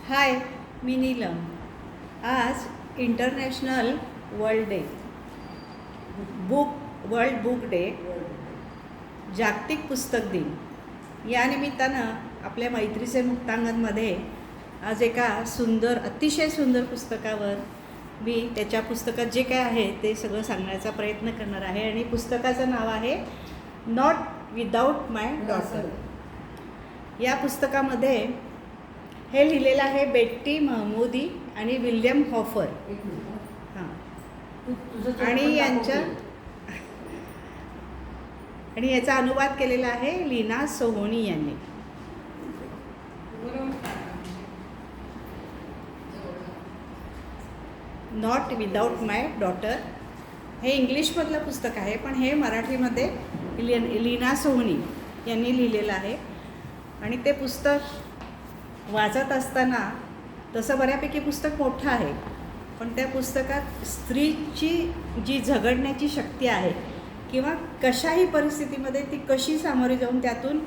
हाय, मी नीलम. आज international world day world book day, जागतिक पुस्तक दिन. या निमित्तानं आपल्या मैत्रीचे मुक्तांगणमध्ये आज एका अतिशय सुंदर पुस्तकावर मी त्याच्या पुस्तकात जे काय आहे ते सगळं सांगण्याचा प्रयत्न करणार आहे. आणि पुस्तकाचं नाव आहे नॉट विदाऊट माय डॉटर. या पुस्तकामध्ये हे लिहिलेलं आहे बेट्टी महमूदी आणि विल्यम हॉफर. आणि याचा अनुवाद केलेला आहे लीना सोहोनी यांनी. नॉट विदाऊट माय डॉटर हे इंग्लिशमधलं पुस्तक आहे, पण हे मराठीमध्ये लीना सोहोनी यांनी लिहिलेलं आहे. आणि ते पुस्तक वाचत असताना तसं बऱ्यापैकी पुस्तक मोठं आहे, पण त्या पुस्तकात स्त्रीची जी झगडण्याची शक्ती आहे किंवा कशाही परिस्थितीमध्ये ती कशी सामोरी जाऊन त्यातून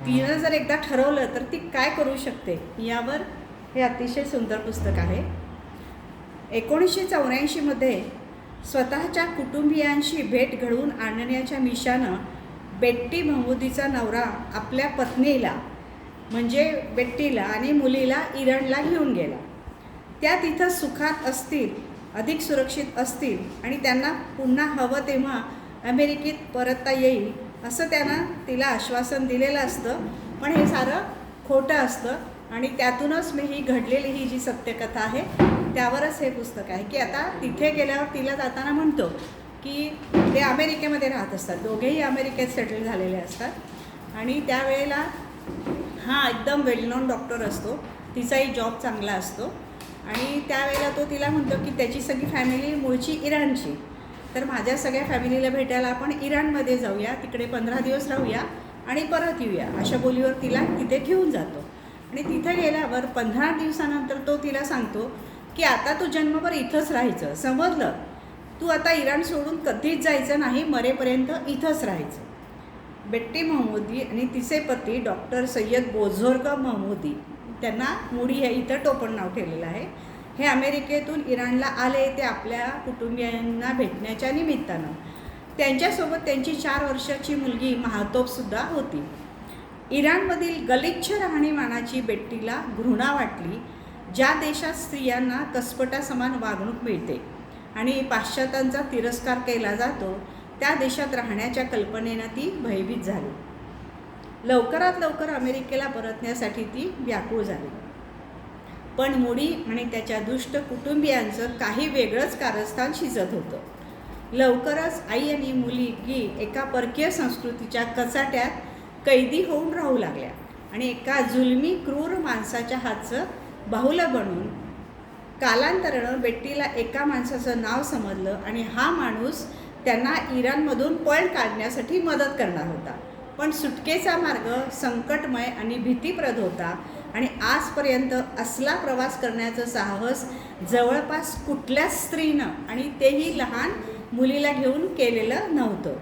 तिनं जर एकदा ठरवलं तर ती काय करू शकते यावर हे अतिशय सुंदर पुस्तक आहे. 1984मध्ये स्वतःच्या कुटुंबियांशी भेट घडवून आणण्याच्या मिशानं बेट्टी महमूदीचा नवरा आपल्या पत्नीला म्हणजे बेट्टीला आणि मुलीला इराणला घेऊन गेला. त्या तिथं सुखात असतील, अधिक सुरक्षित असतील आणि त्यांना पुन्हा हवं तेव्हा अमेरिकेत परतता येईल असं त्यानं तिला आश्वासन दिलेलं असतं. पण हे सारं खोटं असतं आणि त्यातूनच ही घडलेली ही जी सत्यकथा आहे त्यावरच हे पुस्तक आहे. की आता तिथे गेल्यावर तिला जाताना म्हणतो की ते अमेरिकेमध्ये राहत असतात, दोघेही अमेरिकेत सेटल झालेले असतात आणि त्यावेळेला हा एकदम वेल नोन डॉक्टर असतो, तिचाही जॉब चांगला असतो. आणि त्यावेळेला तो तिला म्हणतो की त्याची सगळी फॅमिली मूळची इराणची, तर माझ्या सगळ्या फॅमिलीला भेटायला आपण इराणमध्ये जाऊया, तिकडे 15 दिवस राहूया आणि परत येऊया अशा बोलीवर तिला तिथे घेऊन जातो. आणि तिथे गेल्यावर 15 दिवसानंतर तो तिला सांगतो की आता तू जन्मभर इथंच राहायचं, समजलं, तू आता इराण सोडून कधीच जायचं नाही, मरेपर्यंत इथंच राहायचं. बेट्टी महमूदी आणि तिचे पती डॉक्टर सय्यद बोझोर्ग महमूदी, त्यांना मुडी हे इथं टोपण नाव ठेवलेलं आहे. हे अमेरिकेतून इराणला आले ते आपल्या कुटुंबियांना भेटण्याच्या निमित्तानं. त्यांच्यासोबत त्यांची 4 वर्षाची मुलगी महातोबसुद्धा होती. इराणमधील गलिच्छ राहणीमानाची बेट्टीला घृणा वाटली. ज्या देशात स्त्रियांना कसपटासमान वागणूक मिळते आणि पाश्चात्यांचा तिरस्कार केला जातो त्या देशात राहण्याच्या कल्पनेनं ती भयभीत झाली. लवकरात लवकर अमेरिकेला परतण्यासाठी ती व्याकुळ झाली. पण मुडी आणि त्याच्या दुष्ट कुटुंबियांचं काही वेगळंच कारस्थान शिजत होतं. लवकरच आई आणि मुलगी एका परकीय संस्कृतीच्या कचाट्यात कैदी होऊन राहू लागल्या आणि एका जुलमी क्रूर माणसाच्या हातचं बाहुलं बनून कालांतरानं बेट्टीला एका माणसाचं नाव समजलं आणि हा माणूस त्यांना इराणमधून पळ काढण्यासाठी मदत करणार होता. पण सुटकेचा मार्ग संकटमय आणि भीतीप्रद होता आणि आजपर्यंत असला प्रवास करण्याचं साहस जवळपास कुठल्याच स्त्रीनं आणि तेही लहान मुलीला घेऊन केलेलं नव्हतं.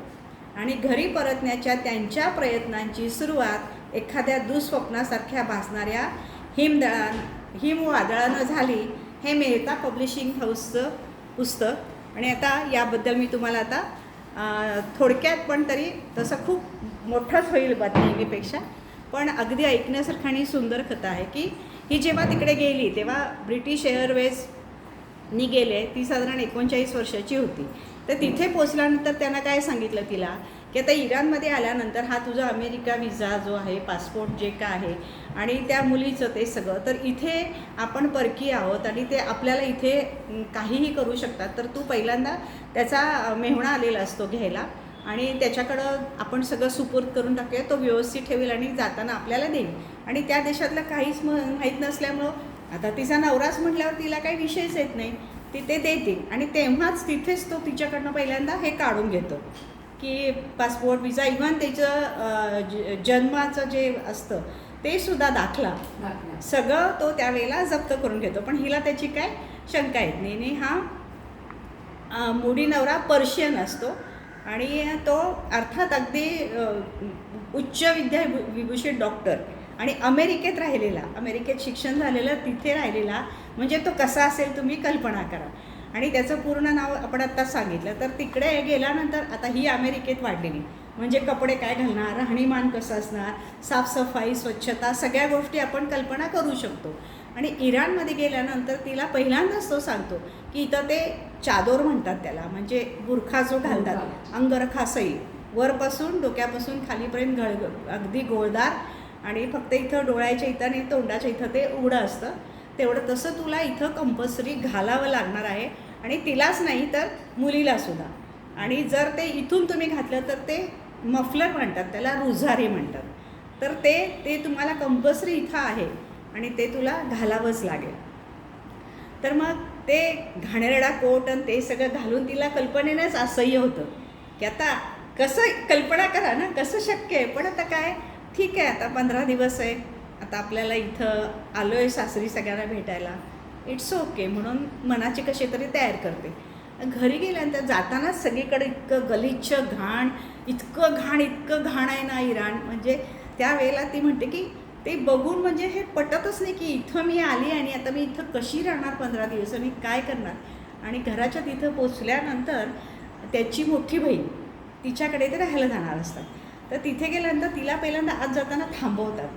आणि घरी परतण्याच्या त्यांच्या प्रयत्नांची सुरुवात एखाद्या दुःस्वप्नासारख्या भासणाऱ्या हिमवादळानं झाली. हे मेहता पब्लिशिंग हाऊसचं पुस्तक. आणि आता याबद्दल मी तुम्हाला आता थोडक्यात, पण तरी तसं खूप मोठंच होईल बातमीपेक्षा, पण अगदी ऐकण्यासारखं आणि सुंदर कथा आहे. की ही जेव्हा तिकडे गेली तेव्हा ब्रिटिश एअरवेजनी गेले, ती साधारण 39 वर्षाची होती. तर तिथे पोचल्यानंतर त्यांना काय सांगितलं तिला की आता इराणमध्ये आल्यानंतर हा तुझा अमेरिका विजा जो आहे, पासपोर्ट जे काय आहे आणि त्या मुलीचं ते सगळं, तर इथे आपण परकीय आहोत आणि ते आपल्याला इथे काहीही करू शकतात, तर तू पहिल्यांदा त्याचा मेहुणा आलेला असतो घ्यायला आणि त्याच्याकडं आपण सगळं सुपूर्द करून टाकूया, तो व्यवस्थित ठेवेल आणि जाताना आपल्याला देईल. आणि त्या देशातलं काहीच माहीत नसल्यामुळं आता तिचा नवराच म्हटल्यावर तिला काही विषयच येत नाही, ती ते देते. आणि तेव्हाच तिथेच तो तिच्याकडनं पहिल्यांदा हे काढून घेतो की पासपोर्ट, विजा, इव्हन त्याचं जन्माचं जे असतं ते सुद्धा दाखला सगळं तो त्यावेळेला जप्त करून घेतो. पण हिला त्याची काय शंका येत नाही. आणि हा मुडी नवरा पर्शियन असतो आणि तो अर्थात अगदी उच्च विद्या विभूषित डॉक्टर आणि अमेरिकेत राहिलेला, अमेरिकेत शिक्षण झालेलं, तिथे राहिलेला, म्हणजे तो कसा असेल तुम्ही कल्पना करा. आणि त्याचं पूर्ण नाव आपण आत्ताच सांगितलं. तर तिकडे गेल्यानंतर आता ही अमेरिकेत वाढलेली, म्हणजे कपडे काय घालणार, राहणीमान कसं असणार, साफसफाई, स्वच्छता, सगळ्या गोष्टी आपण कल्पना करू शकतो. आणि इराणमध्ये गेल्यानंतर तिला पहिल्यांदाच तो सांगतो की इथं ते चादोर म्हणतात त्याला, म्हणजे बुरखा जो घालतात, अंगरखा सई, वरपासून डोक्यापासून खालीपर्यंत अगदी गोळदार, आणि फक्त इथं डोळ्याच्या इथं आणि तोंडाच्या इथं ते उघडं असतं. तेवढं तसं तुला इथं कंपल्सरी घालावं लागणार आहे, आणि तिलाच नाही तर मुलीलासुद्धा. आणि जर ते इथून तुम्ही घातलं तर ते मफलर म्हणतात त्याला, रुझारी म्हणतात. तर ते तुम्हाला कंपल्सरी इथं आहे आणि ते तुला घालावंच लागेल. तर मग ते घाणेरडा कोट आणि ते सगळं घालून तिला कल्पनेनेच असह्य होतं की आता कसं, कल्पना करा ना कसं शक्य आहे. पण आता काय, ठीक आहे, आता 15 दिवस आहे, आता आपल्याला इथं आलो आहे सासरी सगळ्यांना भेटायला, इट्स ओके म्हणून मनाची कशी तरी तयार करते. घरी गेल्यानंतर जातानाच सगळीकडे इतकं गलिच्छ घाण, इतकं घाण आहे ना इराण. म्हणजे त्यावेळेला ती म्हणते की ते बघून म्हणजे हे पटतच नाही की इथं मी आली आणि आता मी इथं कशी राहणार 15 दिवस आणि काय करणार. आणि घराच्या तिथं पोचल्यानंतर त्याची मोठी बहीण तिच्याकडे ते राहायला जाणार असतात. तर तिथे गेल्यानंतर तिला पहिल्यांदा आत जाताना थांबवतात.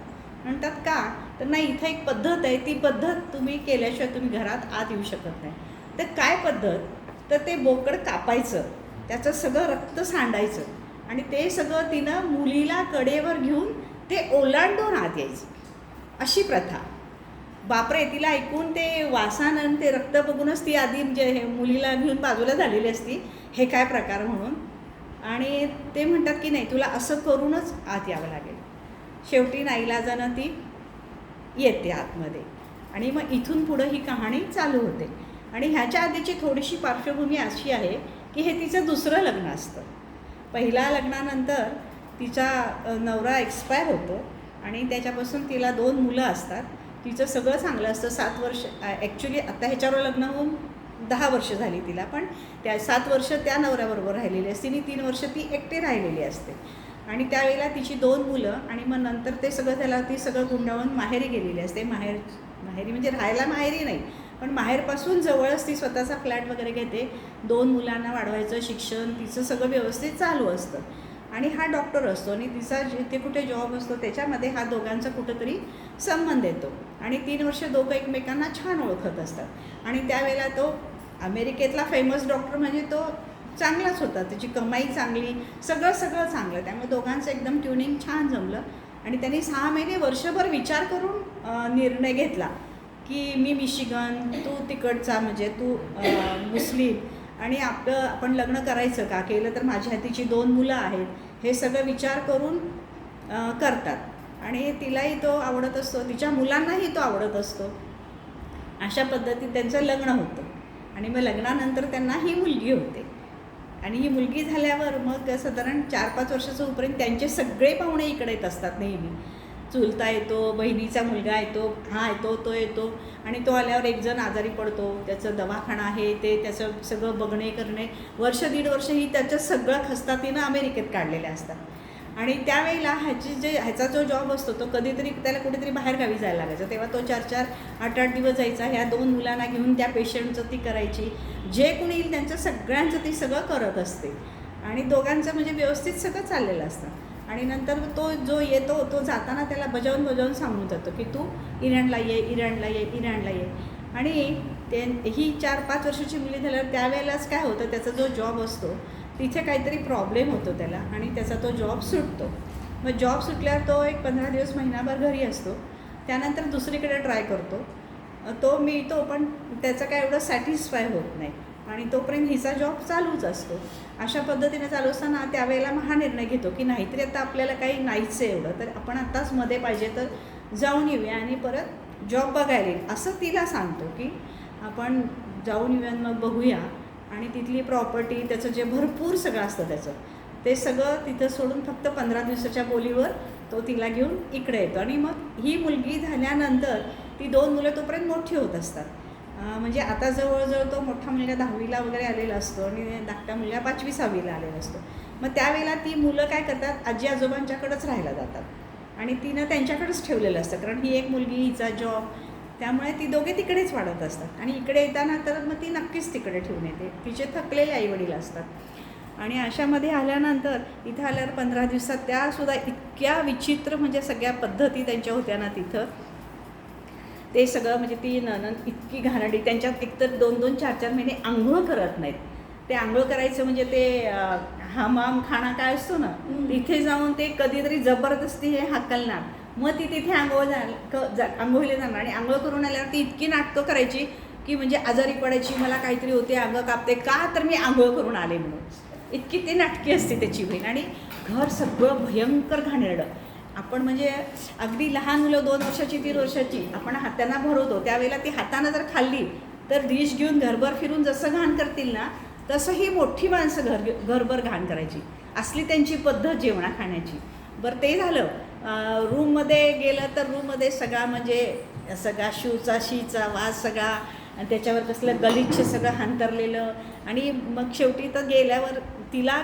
म्हणतात का, तर नाही इथं एक पद्धत आहे, ती पद्धत तुम्ही केल्याशिवाय तुम्ही घरात आत येऊ शकत नाही. तर काय पद्धत, तर ते बोकड कापायचं, त्याचं सगळं रक्त सांडायचं आणि ते सगळं तिनं मुलीला कडेवर घेऊन ते ओलांडून आत यायचं, अशी प्रथा. बापरे, तिला ऐकून ते वासानं ते रक्त बघूनच ती आधी म्हणजे हे मुलीला घेऊन बाजूला झालेली असती, हे काय प्रकार म्हणून. आणि ते म्हणतात की नाही तुला असं करूनच आत यावं लागेल. शेवटी नाईलाजानं ती येते आतमध्ये आणि मग इथून पुढं ही कहाणी चालू होते. आणि ह्याच्या आधीची थोडीशी पार्श्वभूमी अशी आहे की हे तिचं दुसरं लग्न असतं. पहिल्या लग्नानंतर तिचा नवरा एक्सपायर होतो आणि त्याच्यापासून तिला 2 मुलं असतात. तिचं सगळं चांगलं असतं. 7 वर्ष ॲक्च्युली आता ह्याच्यावर लग्न होऊन 10 वर्ष झाली तिला, पण त्या 7 वर्ष त्या नवऱ्याबरोबर राहिलेली असते आणि 3 वर्ष ती एकटी राहिलेली असते. आणि त्यावेळेला तिची 2 मुलं आणि मग नंतर ते सगळं त्याला ती सगळं गुंडाळून माहेरी गेलेली असते. माहेरी म्हणजे राहायला माहेरी नाही, पण माहेरपासून जवळच ती स्वतःचा फ्लॅट वगैरे घेते. 2 मुलांना वाढवायचं, शिक्षण तिचं सगळं व्यवस्थित चालू असतं. आणि हा डॉक्टर असतो आणि तिचा जिथे कुठे जॉब असतो त्याच्यामध्ये हा दोघांचा कुठंतरी संबंध येतो. आणि 3 वर्ष दोघं एकमेकांना छान ओळखत असतात. आणि त्यावेळेला तो अमेरिकेतला फेमस डॉक्टर, म्हणजे तो चांगलाच होता, त्याची कमाई चांगली, सगळं चांगलं. त्यामुळे दोघांचं एकदम ट्युनिंग छान जमलं. आणि त्यांनी 6 महिने वर्षभर विचार करून निर्णय घेतला की मी मिशिगन, तू तिकडचा म्हणजे तू मुस्लिम, आणि आपण लग्न करायचं का, केलं तर माझ्या हातीची 2 मुलं आहेत, हे सगळं विचार करून करतात. आणि तिलाही तो आवडत असतो, तिच्या मुलांनाही तो आवडत असतो. अशा पद्धतीत त्यांचं लग्न होतं. आणि मग लग्नानंतर त्यांना ही मुलगी होते. आणि ही मुलगी झाल्यावर मग साधारण 4-5 वर्षाचं होईपर्यंत त्यांचे सगळे पाहुणे इकडे येत असतात नेहमी. चुलता येतो, बहिणीचा मुलगा येतो, हा येतो, तो येतो. आणि तो आल्यावर एक जण आजारी पडतो, त्याचं दवाखाना आहे, ते त्याचं सगळं बघणे करणे, 1-1.5 वर्ष ही त्याचं सगळं खस्तातीनं अमेरिकेत काढलेल्या असतात. आणि त्यावेळेला ह्याचा जो जॉब असतो तो कधीतरी त्याला कुठेतरी बाहेरगावी जायला लागायचं, तेव्हा तो 4-4, 8-8 दिवस जायचा. ह्या 2 मुलांना घेऊन त्या पेशंटचं ती करायची, जे कुणी येईल त्यांचं सगळ्यांचं ती सगळं करत असते. आणि दोघांचं म्हणजे व्यवस्थित सगळं चाललेलं असतं. आणि नंतर तो जो येतो तो जाताना त्याला बजावून सांगून जातो की तू इराणला ये, इराणला ये, इराणला ये. आणि ही 4-5 वर्षाची मुली झाल्यावर त्यावेळेलाच काय होतं, त्याचा जो जॉब असतो तिथे काहीतरी प्रॉब्लेम होतो त्याला आणि त्याचा तो जॉब सुटतो. मग जॉब सुटल्यावर तो एक 15 दिवस, महिनाभर घरी असतो. त्यानंतर दुसरीकडे ट्राय करतो, तो मिळतो, पण त्याचं काय एवढं सॅटिस्फाय होत नाही. आणि तोपर्यंत हिचा जॉब चालूच असतो. अशा पद्धतीने चालू असताना त्यावेळेला मग हा निर्णय घेतो की नाहीतरी आता आपल्याला काही नाहीच आहे एवढं, तर आपण आत्ताच मध्ये पाहिजे तर जाऊन येऊया आणि परत जॉब बघायला येईल, असं तिला सांगतो की आपण जाऊन येऊया, मग बघूया. आणि तिथली प्रॉपर्टी, त्याचं जे भरपूर सगळं असतं त्याचं, ते सगळं तिथं सोडून फक्त 15 दिवसाच्या बोलीवर तो तिला घेऊन इकडे येतो. आणि मग ही मुलगी झाल्यानंतर ती 2 मुलं तोपर्यंत मोठी होत असतात. म्हणजे आता जवळजवळ तो मोठा मुलगा 10वीला वगैरे आलेला असतो आणि धाकटा मुलगा 5वी-6वीला आलेला असतो. मग त्यावेळेला ती मुलं काय करतात, आजी आजोबांच्याकडंच राहायला जातात. आणि तिनं त्यांच्याकडेच ठेवलेलं असतं, कारण ही एक मुलगी, हिचा जॉब, त्यामुळे ती दोघे तिकडेच वाढत असतात. आणि इकडे येताना तर मग ती नक्कीच तिकडे ठेवून येते, तिचे थकलेले आईवडील असतात. आणि अशामध्ये आल्यानंतर इथं आल्यावर 15 दिवसात त्यासुद्धा इतक्या विचित्र म्हणजे सगळ्या पद्धती त्यांच्या होत्या ना तिथं. ते सगळं म्हणजे ती नणंद इतकी घाणेरडी, त्यांच्यात एकतर 2-2, 4-4 महिने आंघोळ करत नाहीत. ते आंघोळ करायचं म्हणजे ते हमाम खाणा काय असतो ना, तिथे जाऊन ते कधीतरी जबरदस्ती हे हाकलणार, मग ती तिथे आंघोळीला जाणार. आणि आंघोळ करून आल्यावर ती इतकी नाटकं करायची की म्हणजे आजारी पडायची, मला काहीतरी होते, अंग कापते, का तर मी आंघोळ करून आले म्हणून. इतकी ती नाटकी असते त्याची बहीण. आणि घर सगळं भयंकर घाणेरडं. आपण म्हणजे अगदी लहान मुलं 2 वर्षाची 3 वर्षाची आपण हातांना भरवतो, त्यावेळेला ती हातानं जर खाल्ली तर डिश घेऊन घरभर फिरून जसं घाण करतील ना, तसं ही मोठी माणसं घरभर घाण करायची. असली त्यांची पद्धत जेवणा खाण्याची. बरं ते झालं. रूममध्ये गेलं तर रूममध्ये सगळा म्हणजे सगळा शीचा वास सगळा, आणि त्याच्यावर कसलं गलिच्छ सगळं हांतरलेलं. आणि मग शेवटी तर गेल्यावर तिला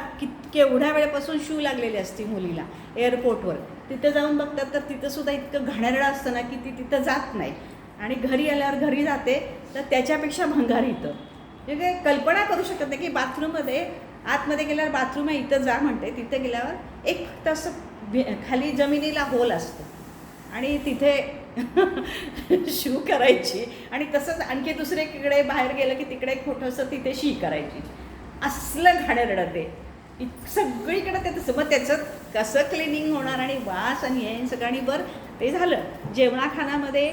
केवढ्या वेळेपासून शू लागलेली असते मुलीला एअरपोर्टवर. तिथं जाऊन बघतात तर तिथंसुद्धा इतकं घाणेरडं असतं ना की ती तिथं जात नाही. आणि घरी आल्यावर घरी जाते तर त्याच्यापेक्षा भंगार इथं. म्हणजे कल्पना करू शकत नाही की बाथरूममध्ये आतमध्ये गेल्यावर बाथरूम आहे इथं जा म्हणते, तिथे गेल्यावर एक फक्त असं खाली जमिनीला होल असतो आणि तिथे शू करायची. आणि तसंच आणखी दुसरीकडे बाहेर गेलं की तिकडे एक छोटंसं तिथे शी करायची. असलं घाणेरडं ते सगळीकडे ते तसं. मग त्याचं कसं क्लिनिंग होणार आणि वास आणि हे सगळं. आणि बरं ते झालं. जेवणाखानामध्ये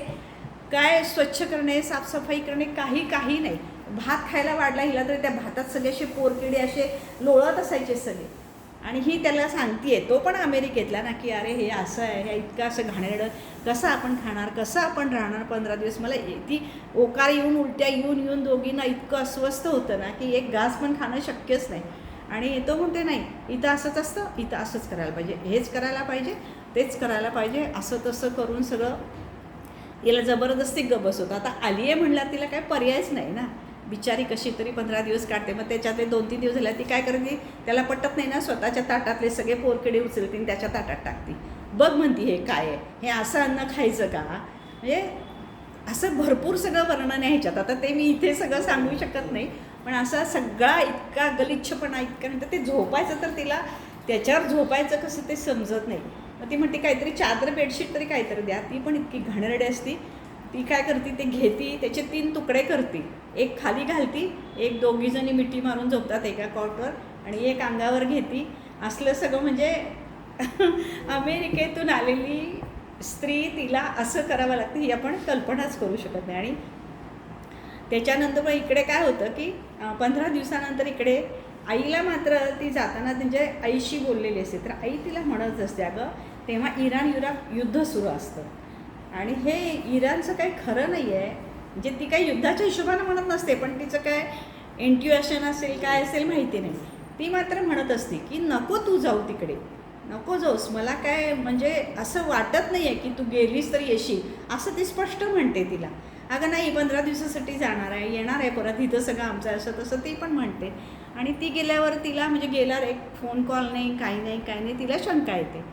काय स्वच्छ करणे, साफसफाई करणे, काही नाही. भात खायला वाढला हिला तरी त्या भातात सगळे असे पोरकिडे असे लोळत असायचे सगळे. आणि ही त्याला सांगते, तो पण अमेरिकेतला ना, की अरे हे असं आहे, हे इतकं असं घाणेरडं कसं आपण खाणार, कसं आपण राहणार 15 दिवस. मला ती ओकार येऊन उलट्या येऊन दोघींना इतकं अस्वस्थ होतं ना की एक घास पण खाणं शक्यच नाही. आणि तो म्हणते नाही इथं असंच असतं, इथं असंच करायला पाहिजे, हेच करायला पाहिजे, तेच करायला पाहिजे, असं तसं करून सगळं तिला जबरदस्ती बसवतं. आता आली आहे म्हणल्यावर तिला काय पर्यायच नाही ना, बिचारी कशी तरी 15 दिवस काढते. मग त्याच्यातले 2-3 दिवस झाल्या ती काय करते, त्याला पटत नाही ना, स्वतःच्या ताटातले सगळे पोरकिडे उचलतील त्याच्या ताटात टाकते. बघ म्हणती हे काय आहे, हे असं अन्न खायचं का. म्हणजे असं भरपूर सगळं वर्णन आहे ह्याच्यात. आता ते मी इथे सगळं सांगू शकत नाही, पण असा सगळा इतका गलिच्छपणा, इतका नंतर ते झोपायचं तर तिला त्याच्यावर झोपायचं कसं ते समजत नाही. मग ती म्हणते काहीतरी चादर बेडशीट तरी काहीतरी द्या. ती पण इतकी घाणेरडी असती. ती काय करते, ते घेती त्याचे 3 तुकडे करते, एक खाली घालती, एक दोघीजणी मिठी मारून झोपतात एका कॉटवर, आणि एक अंगावर घेती. असलं सगळं म्हणजे अमेरिकेतून आलेली स्त्री तिला असं करावं लागतं ही आपण कल्पनाच करू शकत नाही. आणि त्याच्यानंतर मग इकडे काय होतं की 15 दिवसानंतर इकडे आईला मात्र ती जाताना म्हणजे आईशी बोललेली असते, तर आई तिला म्हणत असते, अगं तेव्हा इराक युद्ध सुरू असतं आणि हे इराणचं काही खरं नाही आहे. म्हणजे ती काही युद्धाच्या हिशोबानं म्हणत नसते, पण तिचं काय इंट्युएशन असेल काय असेल माहिती नाही. ती मात्र म्हणत असते की नको तू जाऊ तिकडे, नको जाऊस, मला काय म्हणजे असं वाटत नाही आहे की तू गेलीस तर येशील, असं ती स्पष्ट म्हणते तिला. अगं नाही 15 दिवसासाठी जाणार आहे, येणार आहे परत, इथं सगळं आमचं असं तसं ती पण म्हणते. आणि ती गेल्यावर तिला म्हणजे गेल्यावर एक फोन कॉल नाही, काही नाही, तिला शंका येते.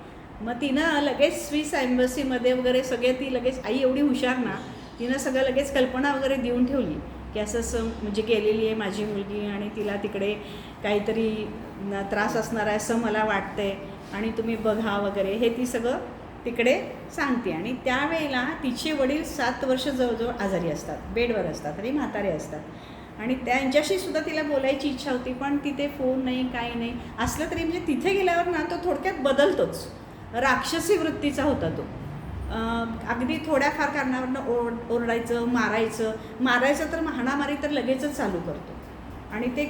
मग तिनं लगेच स्विस एम्बसीमध्ये वगैरे सगळे, ती लगेच आई एवढी हुशार ना, तिनं सगळं लगेच कल्पना वगैरे देऊन ठेवली की असं म्हणजे गेलेली आहे माझी मुलगी आणि तिला तिकडे काहीतरी त्रास असणार आहे असं मला वाटतंय आणि तुम्ही बघा वगैरे, हे ती सगळं तिकडे सांगते. आणि त्यावेळेला तिचे वडील 7 वर्ष जवळजवळ आजारी असतात, बेडवर असतात आणि म्हातारे असतात. आणि त्यांच्याशी सुद्धा तिला बोलायची इच्छा होती, पण तिथे फोन नाही, काही नाही. असलं तरी म्हणजे तिथे गेल्यावर ना तो थोडक्यात बदलतोच, राक्षसी वृत्तीचा होता तो. अगदी थोड्याफार कारणावरनं ओरडायचं, मारायचं तर हाणामारी तर लगेचच चालू करतो. आणि ते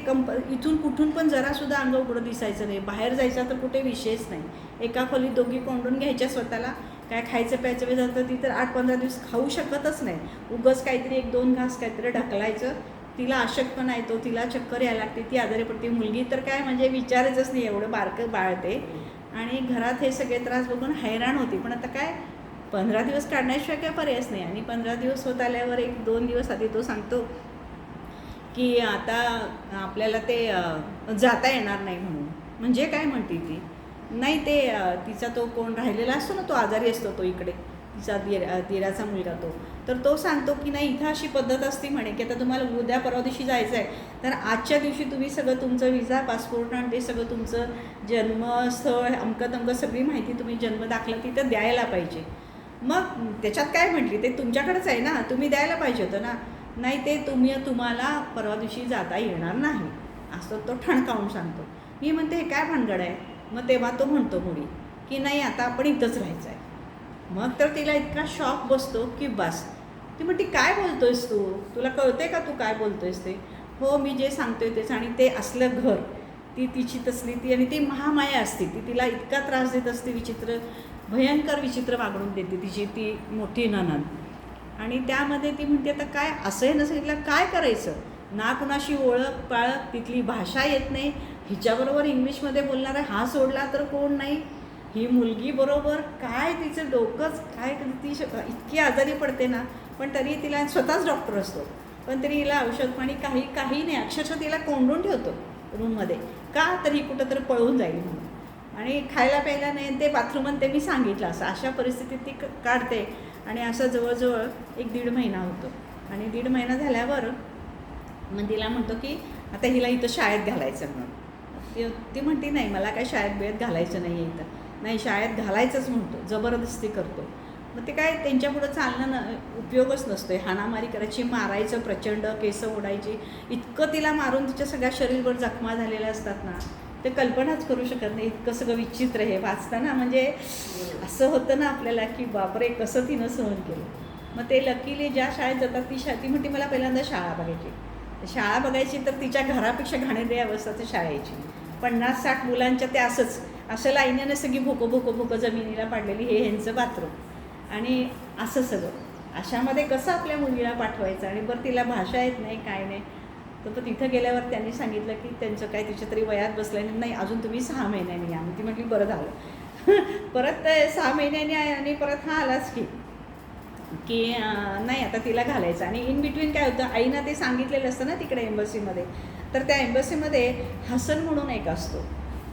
इथून कुठून पण जरासुद्धा अंग उघडं दिसायचं नाही, बाहेर जायचा तर कुठे विषयच नाही. एका खोलीत दोघी कोंडून घ्यायच्या स्वतःला, काय खायचं प्यायचं वेळ झालं तर ती तर 8-15 दिवस खाऊ शकतच नाही. उगाच काहीतरी 1-2 घास काहीतरी ढकलायचं. तिला अशक्तपणा येतो, तिला चक्कर यायला लागते, ती आजारी पडते. मुलगी तर काय म्हणजे विचारायचंच नाही, एवढं बारकं बाळते. आणि घरात हे सगळे त्रास बघून हैराण होती. पण आता काय 15 दिवस काढण्याशिवाय काय पर्यायच नाही. आणि 15 दिवस होत आल्यावर 1-2 दिवस आधी तो सांगतो की आता आपल्याला ते जाता येणार नाही म्हणून. म्हणजे काय म्हणते ती, नाही ते तिचा तो कोण राहिलेला असतो ना, तो आजारी असतो, तो इकडे तिचा दिराचा मुलगा तर तो सांगतो की नाही इथं अशी पद्धत असते म्हणे की आता तुम्हाला उद्या परवा दिवशी जायचं आहे तर आजच्या दिवशी तुम्ही सगळं तुमचं विजा पासपोर्ट आणि ते सगळं तुमचं जन्मस्थळ अमकं तमकं सगळी माहिती तुम्ही जन्मदाखला तिथं द्यायला पाहिजे. मग त्याच्यात काय म्हटली, ते तुमच्याकडेच आहे ना, तुम्ही द्यायला पाहिजे होतं ना. नाही ते तुम्हाला परवा दिवशी जाता येणार नाही असं तो ठणकावून सांगतो. मी म्हणते हे काय भानगड आहे. मग तेव्हा तो म्हणतो मुली की नाही आता आपण इथंच राहायचं आहे. मग तर तिला इतका शॉक बसतो की बस. ती म्हणते काय बोलतोयस तू, तुला कळते का तू काय बोलतोयस ते. हो मी जे सांगतोय तेच. आणि ते असलं घर, ती तिची तसली ती आणि ती महामाया असते, ती तिला इतका त्रास देत असते, विचित्र भयंकर विचित्र वागणूक देते तिची ती मोठी नणंद. आणि त्यामध्ये ती म्हणते आता काय असं आहे नसेल तिला काय करायचं, ना कुणाशी ओळख पाळख, तिथली भाषा येत नाही, हिच्याबरोबर इंग्लिशमध्ये बोलणारा हा सोडला तर कोण नाही, ही मुलगी बरोबर काय तिचं डोकंच काय, ती इतकी आजारी पडते ना. पण तरी तिला स्वतःच डॉक्टर असतो पण तरी हिला औषध पाणी काही नाही, अक्षरशः तिला कोंडून ठेवतो रूममध्ये का, तरी कुठं तर पळून जाईल म्हणून. आणि खायला प्यायला नाही, ते बाथरूमात ते मी सांगितलं असं अशा परिस्थितीत ती काढते. आणि असं जवळजवळ 1-1.5 महिना होतो. आणि 1.5 महिना झाल्यावर मग तिला म्हणतो की आता हिला इथं शाळेत घालायचं म्हणून. ती म्हणते नाही मला काय शाळेत बिळेत घालायचं नाही आहे इथं. नाही शाळेत घालायचंच म्हणतो, जबरदस्ती करतो. मग ते काय त्यांच्यापुढं चालणं उपयोगच नसतो आहे. हाणामारी करायची, मारायचं प्रचंड, केसं ओढायची, इतकं तिला मारून तिच्या सगळ्या शरीरभर जखमा झालेल्या असतात ना, ते कल्पनाच करू शकत नाही. इतकं सगळं विचित्र हे वाचताना म्हणजे असं होतं ना आपल्याला की बापरे कसं तिनं सहन केलं. मग ते लकीली ज्या शाळेत जातात ती म्हणते मला पहिल्यांदा शाळा बघायची. शाळा बघायची तर तिच्या घरापेक्षा घाणेरडी अवस्थाचं शाळेची, 50-60 मुलांच्या ते असंच असं लाईनीनं सगळी भोकं जमिनीला पाडलेली, हे ह्यांचं बाथरूम आणि असं सगळं. अशामध्ये कसं आपल्या मुलीला पाठवायचं. आणि बरं तिला भाषा येत नाही काय नाही. तर तिथं गेल्यावर त्यांनी सांगितलं की त्यांचं काय तिच्या तरी वयात बसल्याने नाही अजून तुम्ही 6 महिन्यांनी या. ती म्हटली बरं झालं. परत 6 महिन्यांनी आहे आणि परत हा आलाच की नाही आता तिला घालायचं. आणि इन बिटवीन काय होतं, आईनं ते सांगितलेलं असतं ना तिकडे एम्बसीमध्ये. तर त्या एम्बसीमध्ये हसन म्हणून एक असतो,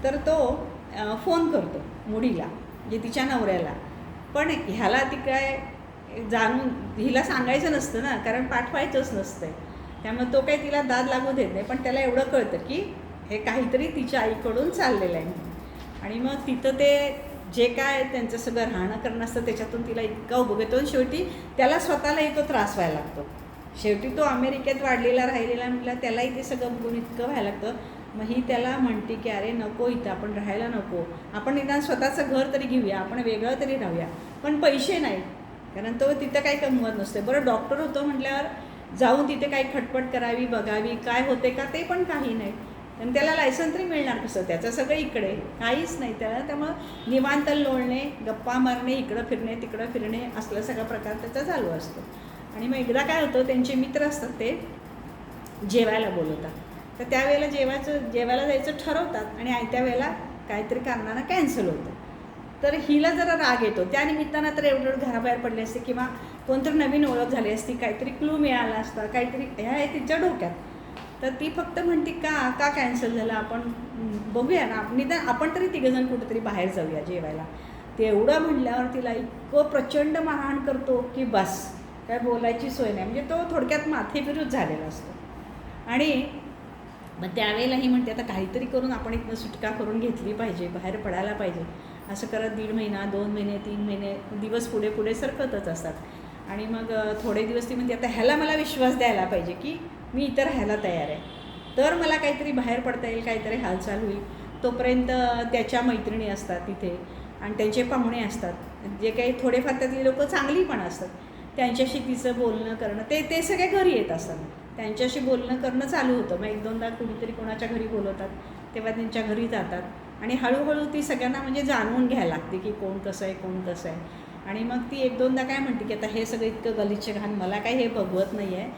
तर तो फोन करतो मुलीला म्हणजे तिच्या नवऱ्याला. पण ह्याला ती काय जाणून हिला सांगायचं नसतं ना, कारण पाठवायचंच नसतं. त्यामुळे तो काही तिला दाद लागू देत नाही. पण त्याला एवढं कळतं की हे काहीतरी तिच्या आईकडून चाललेलं आहे. आणि मग तिथं ते जे काय त्यांचं सगळं राहणं करणं असतं त्याच्यातून तिला इतका उभं येतो. शेवटी त्याला स्वतःलाही तो त्रास व्हायला लागतो. शेवटी तो अमेरिकेत वाढलेला राहिलेला म्हटलं त्यालाही ते सगळं बघून इतकं व्हायला लागतं. मग ही त्याला म्हणते की अरे नको इथं आपण राहायला नको, आपण निदान स्वतःचं घर तरी घेऊया, आपण वेगळं तरी राहूया. पण पैसे नाही, कारण तो तिथं काही कमवत नसते. बरं डॉक्टर होतो म्हटल्यावर जाऊन तिथे काही खटपट करावी, बघावी काय होते का, ते पण काही नाही. आणि त्याला लायसन तरी मिळणार कसं, त्याचं सगळं इकडे काहीच नाही त्याला. त्यामुळं निवांत लोळणे, गप्पा मारणे, इकडं फिरणे तिकडं फिरणे असला सगळा प्रकार त्याचा चालू असतो. आणि मग एकदा काय होतं, त्यांचे मित्र असतात ते जेवायला बोलवतात. तर त्यावेळेला जेवायला जायचं ठरवतात आणि आयत्या वेळेला काहीतरी कारणानं कॅन्सल होतं. तर हिला जरा राग येतो. त्या निमित्तानं तर एवढं घराबाहेर पडले असते किंवा कोणतरी नवीन ओळख झाली असती, काहीतरी क्लू मिळाला असता, काहीतरी ह्या आहे तिच्या डोक्यात. तर ती फक्त म्हणते का कॅन्सल झालं, आपण बघूया ना, निदान आपण तरी तिघंजण कुठेतरी बाहेर जाऊया जेवायला. ते एवढं म्हटल्यावर तिला इतकं प्रचंड मारहाण करतो की बस काय बोलायची सोय नाही. म्हणजे तो थोडक्यात माथेविरुद्ध झालेला असतो. आणि मग त्यावेळेला ही म्हणते आता काहीतरी करून आपण इथनं सुटका करून घेतली पाहिजे, बाहेर पडायला पाहिजे. असं करत 1.5 महिना 2 महिने 3 महिने दिवस पुढे सरकतच असतात. आणि मग थोडे दिवस ती म्हणते आता ह्याला मला विश्वास द्यायला पाहिजे की मी इथं राहायला तयार आहे, तर मला काहीतरी बाहेर पडता येईल, काहीतरी हालचाल होईल. तोपर्यंत त्याच्या मैत्रिणी असतात तिथे आणि त्यांचे पाहुणे असतात, जे काही थोडेफार त्यातली लोकं चांगली पण असतात. त्यांच्याशी तिचं बोलणं करणं ते सगळे घरी येत असतात. त्यांच्याशी बोलणं करणं चालू होतं. मग 1-2दा कुणीतरी कोणाच्या घरी बोलवतात तेव्हा त्यांच्या घरी जातात. आणि हळूहळू ती सगळ्यांना म्हणजे जाणून घ्यायला लागते की कोण कसं आहे कोण कसं आहे. आणि मग ती 1-2दा काय म्हणते की आता हे सगळं इतकं गलिच्छ घाण मला काही हे बघवत नाही आहे,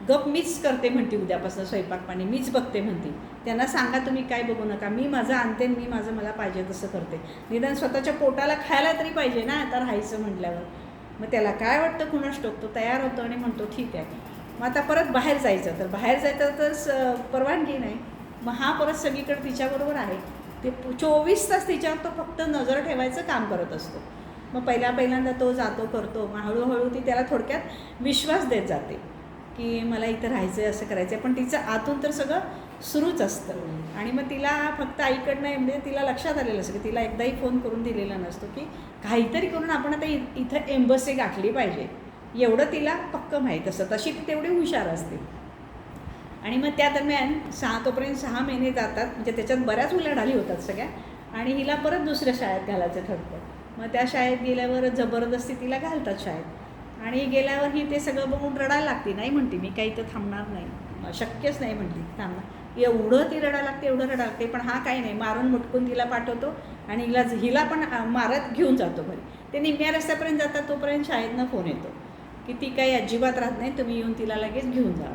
गप मीच करते म्हणते, उद्यापासून स्वयंपाक पाणी मीच बघते म्हणते. त्यांना सांगा तुम्ही काय बघू नका, मी माझं आणते, मी माझं मला पाहिजे तसं करते. निदान स्वतःच्या पोटाला खायला तरी पाहिजे ना आता राहायचं म्हटल्यावर. मग त्याला काय वाटतं कुणास ठाऊक, तो तयार होतो आणि म्हणतो ठीक आहे. मग आता परत बाहेर जायचं तर परवानगी नाही. मग हा परत सगळीकडे तिच्याबरोबर आहे. ते 24 तास तिच्यावर तो फक्त नजर ठेवायचं काम करत असतो. मग पहिल्यांदा तो जातो करतो, मग हळूहळू ती त्याला थोडक्यात विश्वास देत जाते की मला इथं राहायचं आहे, असं करायचं आहे. पण तिचं आतून तर सगळं सुरूच असतं. आणि मग तिला फक्त आईकडनं म्हणजे तिला लक्षात आलेलं असतं की तिला एकदाही फोन करून दिलेला नसतो की काहीतरी करून आपण आता इथं एम्बसी गाठली पाहिजे, एवढं तिला पक्कं माहीत असतं. तशी ती तेवढी हुशार असते. आणि मग त्या दरम्यान तोपर्यंत 6 महिने जातात, म्हणजे त्याच्यात बऱ्याच उलाढाली होतात सगळ्या. आणि हिला परत दुसऱ्या शाळेत घालायचं ठरतं. मग त्या शाळेत गेल्यावर जबरदस्ती तिला घालतात शाळेत. आणि गेल्यावर ही ते सगळं बघून रडायला लागते. नाही म्हणते मी काही तर थांबणार नाही, शक्यच नाही म्हणते थांबणार. एवढं ती रडायला लागते, एवढं रडायला लागते. पण हा काही नाही, मारून मुटकून तिला पाठवतो आणि हिला पण मारत घेऊन जातो घरी. ते निम्म्या रस्त्यापर्यंत जातात तोपर्यंत शाळेतनं फोन येतो की ती काही अजिबात राहत नाही, तुम्ही येऊन तिला लगेच घेऊन जा.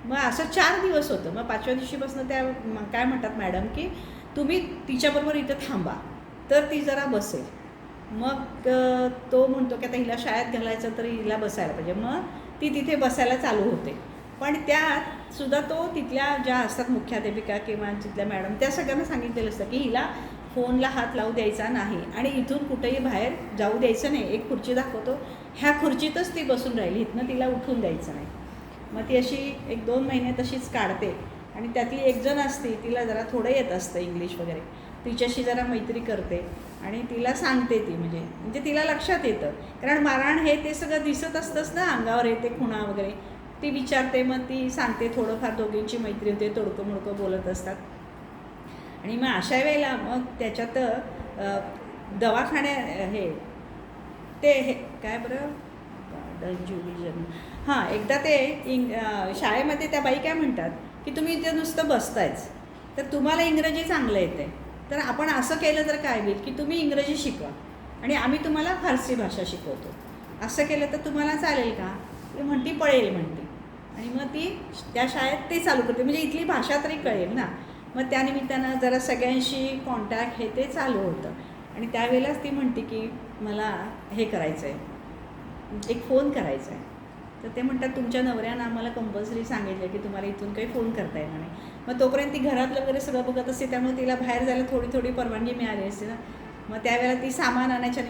मग असं 4 दिवस होतं. मग 5व्या दिवशीपासून त्या काय म्हणतात मॅडम की तुम्ही तिच्याबरोबर इथं थांबा तर ती जरा बसेल. मग तो म्हणतो की आता हिला शाळेत घालायचं तरी हिला बसायला पाहिजे. मग ती तिथे बसायला चालू होते. पण त्यात सुद्धा तो तिथल्या ज्या असतात मुख्याध्यापिका किंवा तिथल्या मॅडम त्या सगळ्यांना सांगितलेलं असतं की हिला फोनला हात लावू द्यायचा नाही आणि इथून कुठेही बाहेर जाऊ द्यायचं नाही. एक खुर्ची दाखवतो, ह्या खुर्चीतच ती बसून राहिली, इथनं तिला उठून द्यायचं नाही. मग ती अशी 1-2 महिने तशीच काढते. आणि त्यातली एक जण असते, तिला जरा थोडं येत असतं इंग्लिश वगैरे, तिच्याशी जरा मैत्री करते आणि तिला सांगते ती म्हणजे तिला लक्षात येतं. कारण मारहाण हे ते सगळं दिसत असतंच ना, अंगावर येते खुणा वगैरे, ती विचारते, मग ती सांगते. थोडंफार दोघींची मैत्री होते, तोडकं मोडकं बोलत असतात. आणि मग अशा वेळेला मग त्याच्यात दवाखान्या हे काय बरं ज्युडिजन हां, एकदा ते शाळेमध्ये त्या बाई काय म्हणतात की तुम्ही इथे नुसतं बसतायच तर तुम्हाला इंग्रजी चांगलं येते, तर आपण असं केलं तर काय होईल की तुम्ही इंग्रजी शिकवा आणि आम्ही तुम्हाला फारसी भाषा शिकवतो, असं केलं तर तुम्हाला चालेल का? ती म्हणती पळेल म्हणते. आणि मग ती त्या शाळेत ते चालू करते, म्हणजे इथली भाषा तरी कळेल ना. मग त्यानिमित्तानं जरा सगळ्यांशी कॉन्टॅक्ट हे ते चालू होतं. आणि त्यावेळेलाच ती म्हणते की मला हे करायचं आहे, एक फोन करायचा आहे. तर ते म्हणतात तुमच्या नवऱ्यानं आम्हाला कंपल्सरी सांगितलं की तुम्हाला इथून काही फोन करता येणार नाही. मग तोपर्यंत ती घरातलं वगैरे सगळं बघत असते, त्यामुळे तिला बाहेर जायला थोडी परवानगी मिळाली असते ना. मग त्यावेळेला ती सामान आणायच्या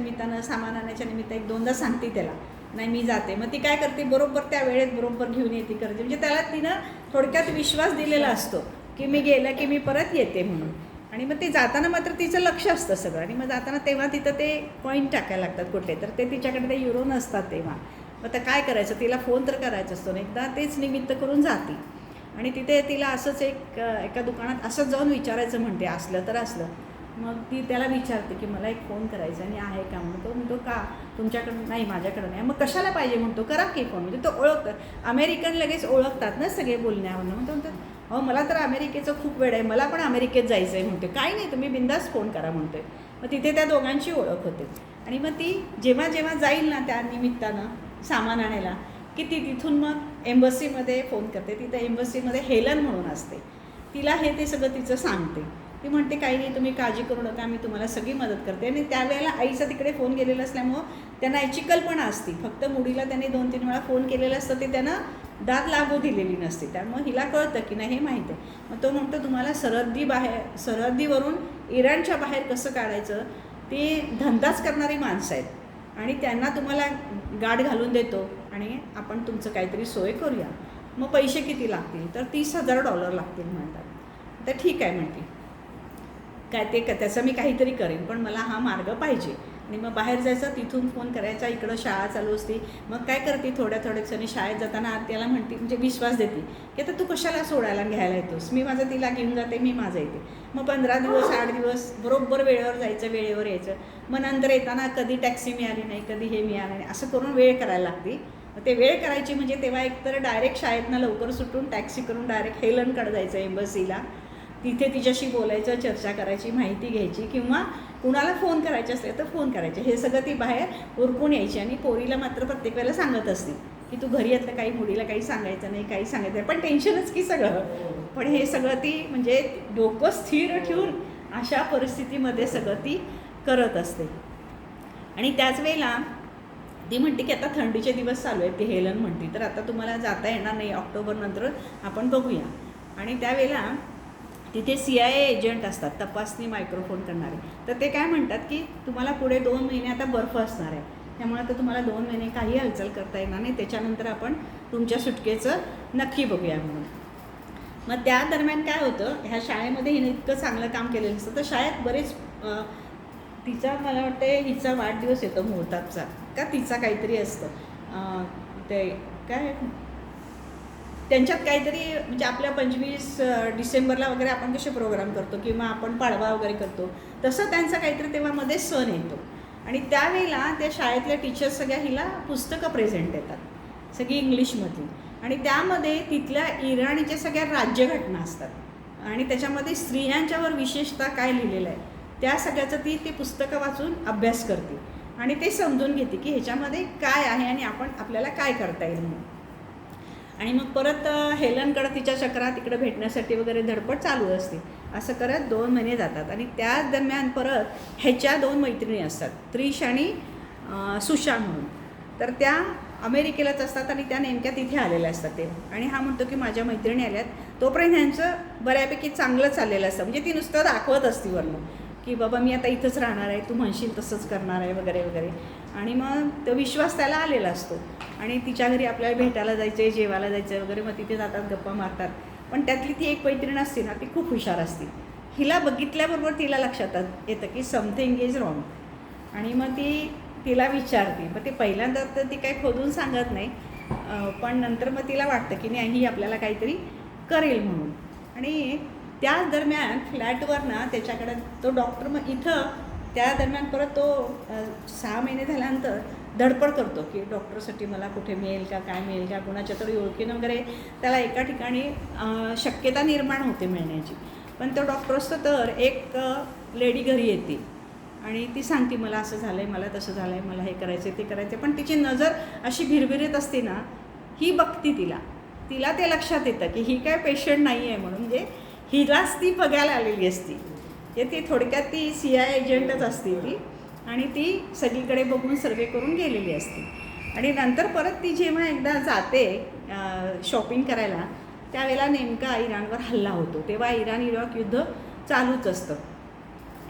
निमित्तानं 1-2दा सांगते त्याला, नाही मी जाते. मग ती काय करते, बरोबर त्या वेळेत बरोबर घेऊन येते करते. म्हणजे त्याला तिनं थोडक्यात विश्वास दिलेला असतो की मी गेलं की मी परत येते म्हणून. आणि मग ते जाताना मात्र तिचं लक्ष असतं सगळं. आणि मग जाताना तेव्हा तिथं ते कॉईन टाकायला लागतात कुठले, तर ते तिच्याकडे ते युरो नसतात तेव्हा. मग आता काय करायचं, तिला फोन तर करायचं असतो ना. एकदा तेच निमित्त करून जाते आणि तिथे तिला असंच एका दुकानात असंच जाऊन विचारायचं म्हणते, असलं तर असलं. मग ती त्याला विचारते की मला एक फोन करायचा आणि आहे का म्हणतो का तुमच्याकडं नाही, माझ्याकडं नाही. मग कशाला पाहिजे म्हणतो, करा की फोन. म्हणजे तो ओळखतं, अमेरिकन लगेच ओळखतात ना सगळे बोलण्यावरून. म्हणतो हो मला तर अमेरिकेचं खूप वेळ आहे, मला पण अमेरिकेत जायचं आहे म्हणते. काय नाही तुम्ही बिंदास फोन करा म्हणते. मग तिथे त्या दोघांची ओळख होते. आणि मग ती जेव्हा जाईल ना त्या निमित्तानं सामान आणायला की ती तिथून मग एम्बसीमध्ये फोन करते. तिथं एम्बसीमध्ये हेलन म्हणून असते, तिला ते सगळं तिचं सांगते. ती म्हणते काही नाही तुम्ही काळजी करू नका, मी तुम्हाला सगळी मदत करते. आणि त्यावेळेला आईचा तिकडे फोन गेलेला असल्यामुळं त्यांना याची कल्पना असते. फक्त मुलीला त्याने 2-3 वेळा फोन केलेला असतं, ते त्यानं दाद लागू दिलेली नसते. त्यामुळं हिला कळतं की नाही हे माहीत आहे. मग तो म्हणतो तुम्हाला सरहद्दीवरून इराणच्या बाहेर कसं काढायचं, ते धंदाच करणारी माणसं आहेत आणि त्यांना तुम्हाला गाठ घालून देतो आणि आपण तुमचं काहीतरी सोय करूया. मग पैसे किती लागतील, तर $30,000 लागतील म्हणतात. तर ठीक आहे म्हणते, काय त्याचं मी काहीतरी करेन, पण मला हा मार्ग पाहिजे. आणि मग बाहेर जायचं, तिथून फोन करायचा, इकडं शाळा चालू असते. मग काय करते, थोड्या दिवसांनी शाळेत जाताना त्याला म्हणते, म्हणजे विश्वास देते की आता तू कशाला सोडायला घ्यायला येतोस, मी माझं तिला घेऊन जाते, मी माझं येते. मग 15 दिवस 8 दिवस बरोबर वेळेवर जायचं, वेळेवर यायचं. मग नंतर येताना कधी टॅक्सी मिळाली नाही, कधी हे मिळालं नाही, असं करून वेळ करायला लागते. मग ते वेळ करायची म्हणजे तेव्हा एकतर डायरेक्ट शाळेतनं लवकर सुटून टॅक्सी करून डायरेक्ट हेलनकडे जायचं एम्बसीला. तिथे तिच्याशी बोलायचं, चर्चा करायची, माहिती घ्यायची, किंवा कुणाला फोन करायचे असले तर फोन करायचे. हे सगळं ती बाहेर उरकून यायची. आणि पोरीला मात्र प्रत्येक वेळेला सांगत असते की तू घरी येतलं काही मुलीला काही सांगायचं नाही, काही सांगायचं नाही. पण टेन्शनच की सगळं. पण हे सगळं ती म्हणजे डोकं स्थिर ठेवून अशा परिस्थितीमध्ये सगळं ती करत असते. आणि त्याच वेळेला ती म्हणते की आता थंडीचे दिवस चालू आहेत, ती हेलन म्हणते, तर आता तुम्हाला जाता येणार नाही, ऑक्टोबर नंतर आपण बघूया. आणि त्यावेळेला तिथे CIA एजंट असतात, तपासणी मायक्रोफोन करणारे. तर ते काय म्हणतात की तुम्हाला पुढे 2 महिने आता बर्फ असणार आहे, त्यामुळे आता तुम्हाला 2 महिने काही हालचाल करता येणार नाही, त्याच्यानंतर आपण तुमच्या सुटकेचं नक्की बघूया म्हणून. मग त्या दरम्यान काय होतं, ह्या शाळेमध्ये हिने इतकं चांगलं काम केलेलं असतं. तर शाळेत बरेच तिचा मला वाटते हिचा वाढदिवस येतो मुहूर्ताचा का तिचा काहीतरी असतं, ते काय त्यांच्यात काहीतरी म्हणजे आपल्या 25 डिसेंबरला वगैरे आपण कसे प्रोग्राम करतो किंवा आपण पाडवा वगैरे करतो, तसं त्यांचा काहीतरी तेव्हा मध्ये सण येतो. आणि त्यावेळेला त्या शाळेतल्या टीचर्स सगळ्या हिला पुस्तकं प्रेझेंट देतात, सगळी इंग्लिशमधली. आणि त्यामध्ये तिथल्या इराणीच्या सगळ्या राज्यघटना असतात आणि त्याच्यामध्ये स्त्रियांच्यावर विशेषतः काय लिहिलेलं आहे त्या सगळ्याचं ती पुस्तकं वाचून अभ्यास करते आणि ते समजून घेते की ह्याच्यामध्ये काय आहे आणि आपल्याला काय करता येईल म्हणून. आणि मग परत हेलनकडं तिच्या चक्रात तिकडं भेटण्यासाठी वगैरे धडपड चालू असते. असं करत 2 महिने जातात आणि त्याच दरम्यान परत ह्याच्या 2 मैत्रिणी असतात, त्रिश आणि सुशा म्हणून. तर त्या अमेरिकेलाच असतात आणि त्या नेमक्या तिथे आलेल्या असतात ते. आणि हा म्हणतो की माझ्या मैत्रिणी आल्यात. तोपर्यंत ह्यांचं बऱ्यापैकी चांगलं चाललेलं असतं, म्हणजे ती नुसतं दाखवत असती वरनं की बाबा मी आता इथंच राहणार आहे, तू म्हणशील तसंच करणार आहे वगैरे वगैरे. आणि मग तो विश्वास त्याला आलेला असतो आणि तिच्या घरी आपल्याला भेटायला जायचं आहे, जेवायला जायचं आहे वगैरे. मग तिथे जातात, गप्पा मारतात. पण त्यातली ती एक मैत्रीण असते ना, ती खूप हुशार असते. हिला बघितल्याबरोबर तिला लक्षात येतं की समथिंग इज रॉंग. आणि मग ती तिला विचारते. मग ते पहिल्यांदा तर ती काही खोदून सांगत नाही, पण नंतर मग तिला वाटतं की नाही ही आपल्याला काहीतरी करेल म्हणून. आणि त्याच दरम्यान फ्लॅटवर ना त्याच्याकडे तो डॉक्टर, मग इथं त्या दरम्यान परत तो 6 महिने झाल्यानंतर धडपड करतो की डॉक्टरसाठी मला कुठे मिळेल का, काय मिळेल का, कोणाच्या तरी ओळखीनं वगैरे त्याला एका ठिकाणी शक्यता निर्माण होते मिळण्याची. पण तो डॉक्टर असतो तर एक लेडी घरी येते आणि ती सांगते मला असं झालं आहे, मला तसं झालं आहे, मला हे करायचं आहे ते करायचं आहे. पण तिची नजर अशी भिरभिरीत असते ना, ही बघती तिला ते लक्षात येतं की ही काय पेशंट नाही आहे म्हणून, म्हणजे हिलाच ती बघायला आलेली असती. ती थोडक्यात ती CIA एजंटच असते ती. आणि ती सगळीकडे बघून सर्वे करून गेलेली असते. आणि नंतर परत ती जेव्हा एकदा जाते शॉपिंग करायला, त्यावेळेला नेमका इराणवर हल्ला होतो. तेव्हा इराण-इराक युद्ध चालूच असतं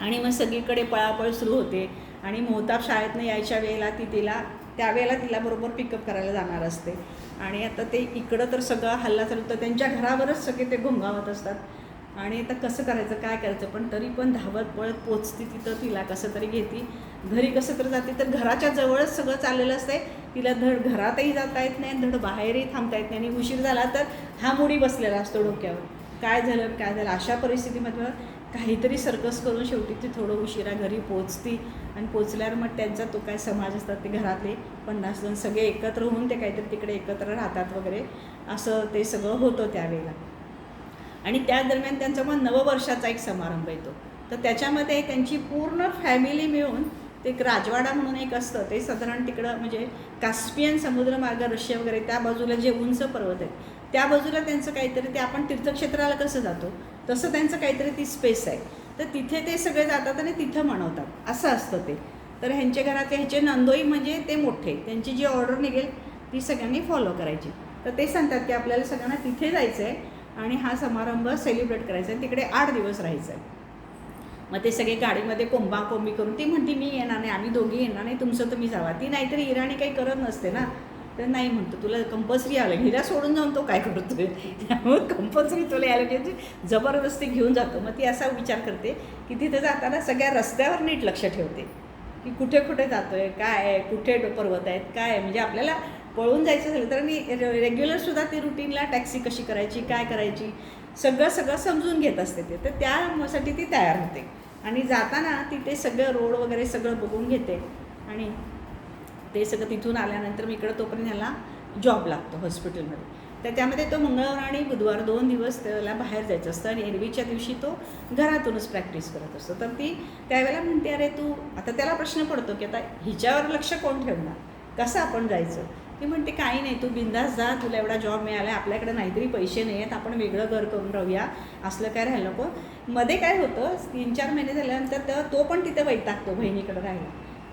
आणि मग सगळीकडे पळापळ सुरू होते. आणि मोहताब शाळेतनं यायच्या वेळेला त्यावेळेला तिला बरोबर पिकअप करायला जाणार असते. आणि आता ते इकडं तर सगळं हल्ला चालू होतं, त्यांच्या घरावरच सगळे ते घोंगावत असतात. आणि आता कसं करायचं, काय करायचं, पण तरी पण धावत पळत पोचती तिथं. तिला कसं तरी घेते, घरी कसं तरी जाते. तर घराच्या जवळच सगळं चाललेलं असते. तिला धड घरातही जाता येत नाही, धड बाहेरही थांबता येत नाही. आणि उशीर झाला तर हा मुडी बसलेला असतो डोक्यावर, काय झालं. अशा परिस्थितीमध्ये काहीतरी सर्कस करून शेवटी ती थोडं उशिरा घरी पोचती. आणि पोचल्यावर मग त्यांचा तो काय समाज असतात, ते घरातले 50 जण सगळे एकत्र होऊन ते काहीतरी तिकडे एकत्र राहतात वगैरे, असं ते सगळं होतं त्यावेळेला. आणि त्या दरम्यान त्यांचा मग नववर्षाचा एक समारंभ येतो. तर त्याच्यामध्ये त्यांची पूर्ण फॅमिली मिळून ते एक राजवाडा म्हणून एक असतं, ते साधारण तिकडं म्हणजे कास्पियन समुद्रमार्ग, रशिया वगैरे त्या बाजूला जे उंच पर्वत आहेत त्या बाजूला त्यांचं काहीतरी, ते आपण तीर्थक्षेत्राला कसं जातो तसं त्यांचं काहीतरी ती स्पेस आहे. तर तिथे ते सगळे जातात आणि तिथं मनवतात, असं असतं ते. तर ह्यांच्या घरातले ह्याचे नंदोई म्हणजे ते मोठे, त्यांची जी ऑर्डर निघेल ती सगळ्यांनी फॉलो करायची. तर ते सांगतात की आपल्याला सगळ्यांना तिथे जायचं आहे आणि हा समारंभ सेलिब्रेट करायचा आहे, तिकडे 8 दिवस राहायचं आहे. मग ते सगळे गाडीमध्ये कोंबाकोंबी करून, ती म्हणते मी येणार नाही, आम्ही दोघी येणार नाही, तुमचं तुम्ही जावा. ती नाहीतरी इराणी काही करत नसते ना, तर नाही म्हणतो तुला कंपल्सरी आलं, हिला सोडून जाऊन तो काय करतो, त्यामुळे कंपल्सरी तुला यायला म्हणजे जबरदस्ती घेऊन जातो. मग ती असा विचार करते की तिथे जाताना सगळ्या रस्त्यावर नीट लक्ष ठेवते की कुठे कुठे जातो आहे, काय आहे, कुठे पर्वत आहेत, काय आहे. म्हणजे आपल्याला पळून जायचं झालं तर मी रेग्युलरसुद्धा ती रुटीनला टॅक्सी कशी करायची, काय करायची, सगळं समजून घेत असते ते. तर त्यासाठी ती तयार होते आणि जाताना ती ते सगळं रोड वगैरे सगळं बघून घेते. आणि ते सगळं तिथून आल्यानंतर मी इकडं तोपर्यंत ह्याला जॉब लागतो हॉस्पिटलमध्ये. तर त्यामध्ये तो मंगळवार आणि बुधवार 2 दिवस त्याला बाहेर जायचं असतं आणि एरवीच्या दिवशी तो घरातूनच प्रॅक्टिस करत असतो. तर ती त्यावेळेला म्हणते अरे तू, आता त्याला प्रश्न पडतो की आता हिच्यावर लक्ष कोण ठेवणार, कसं आपण जायचं. ती म्हणते काही नाही, तू बिंदास जा, तुला एवढा जॉब मिळाला आहे, आपल्याकडे नाहीतरी पैसे नाही आहेत, आपण वेगळं घर करून राहूया, असलं काय राहिलं नको. मध्ये काय होतं 3-4 महिने झाल्यानंतर तो पण तिथे वैतागतो बहिणीकडे राहायला.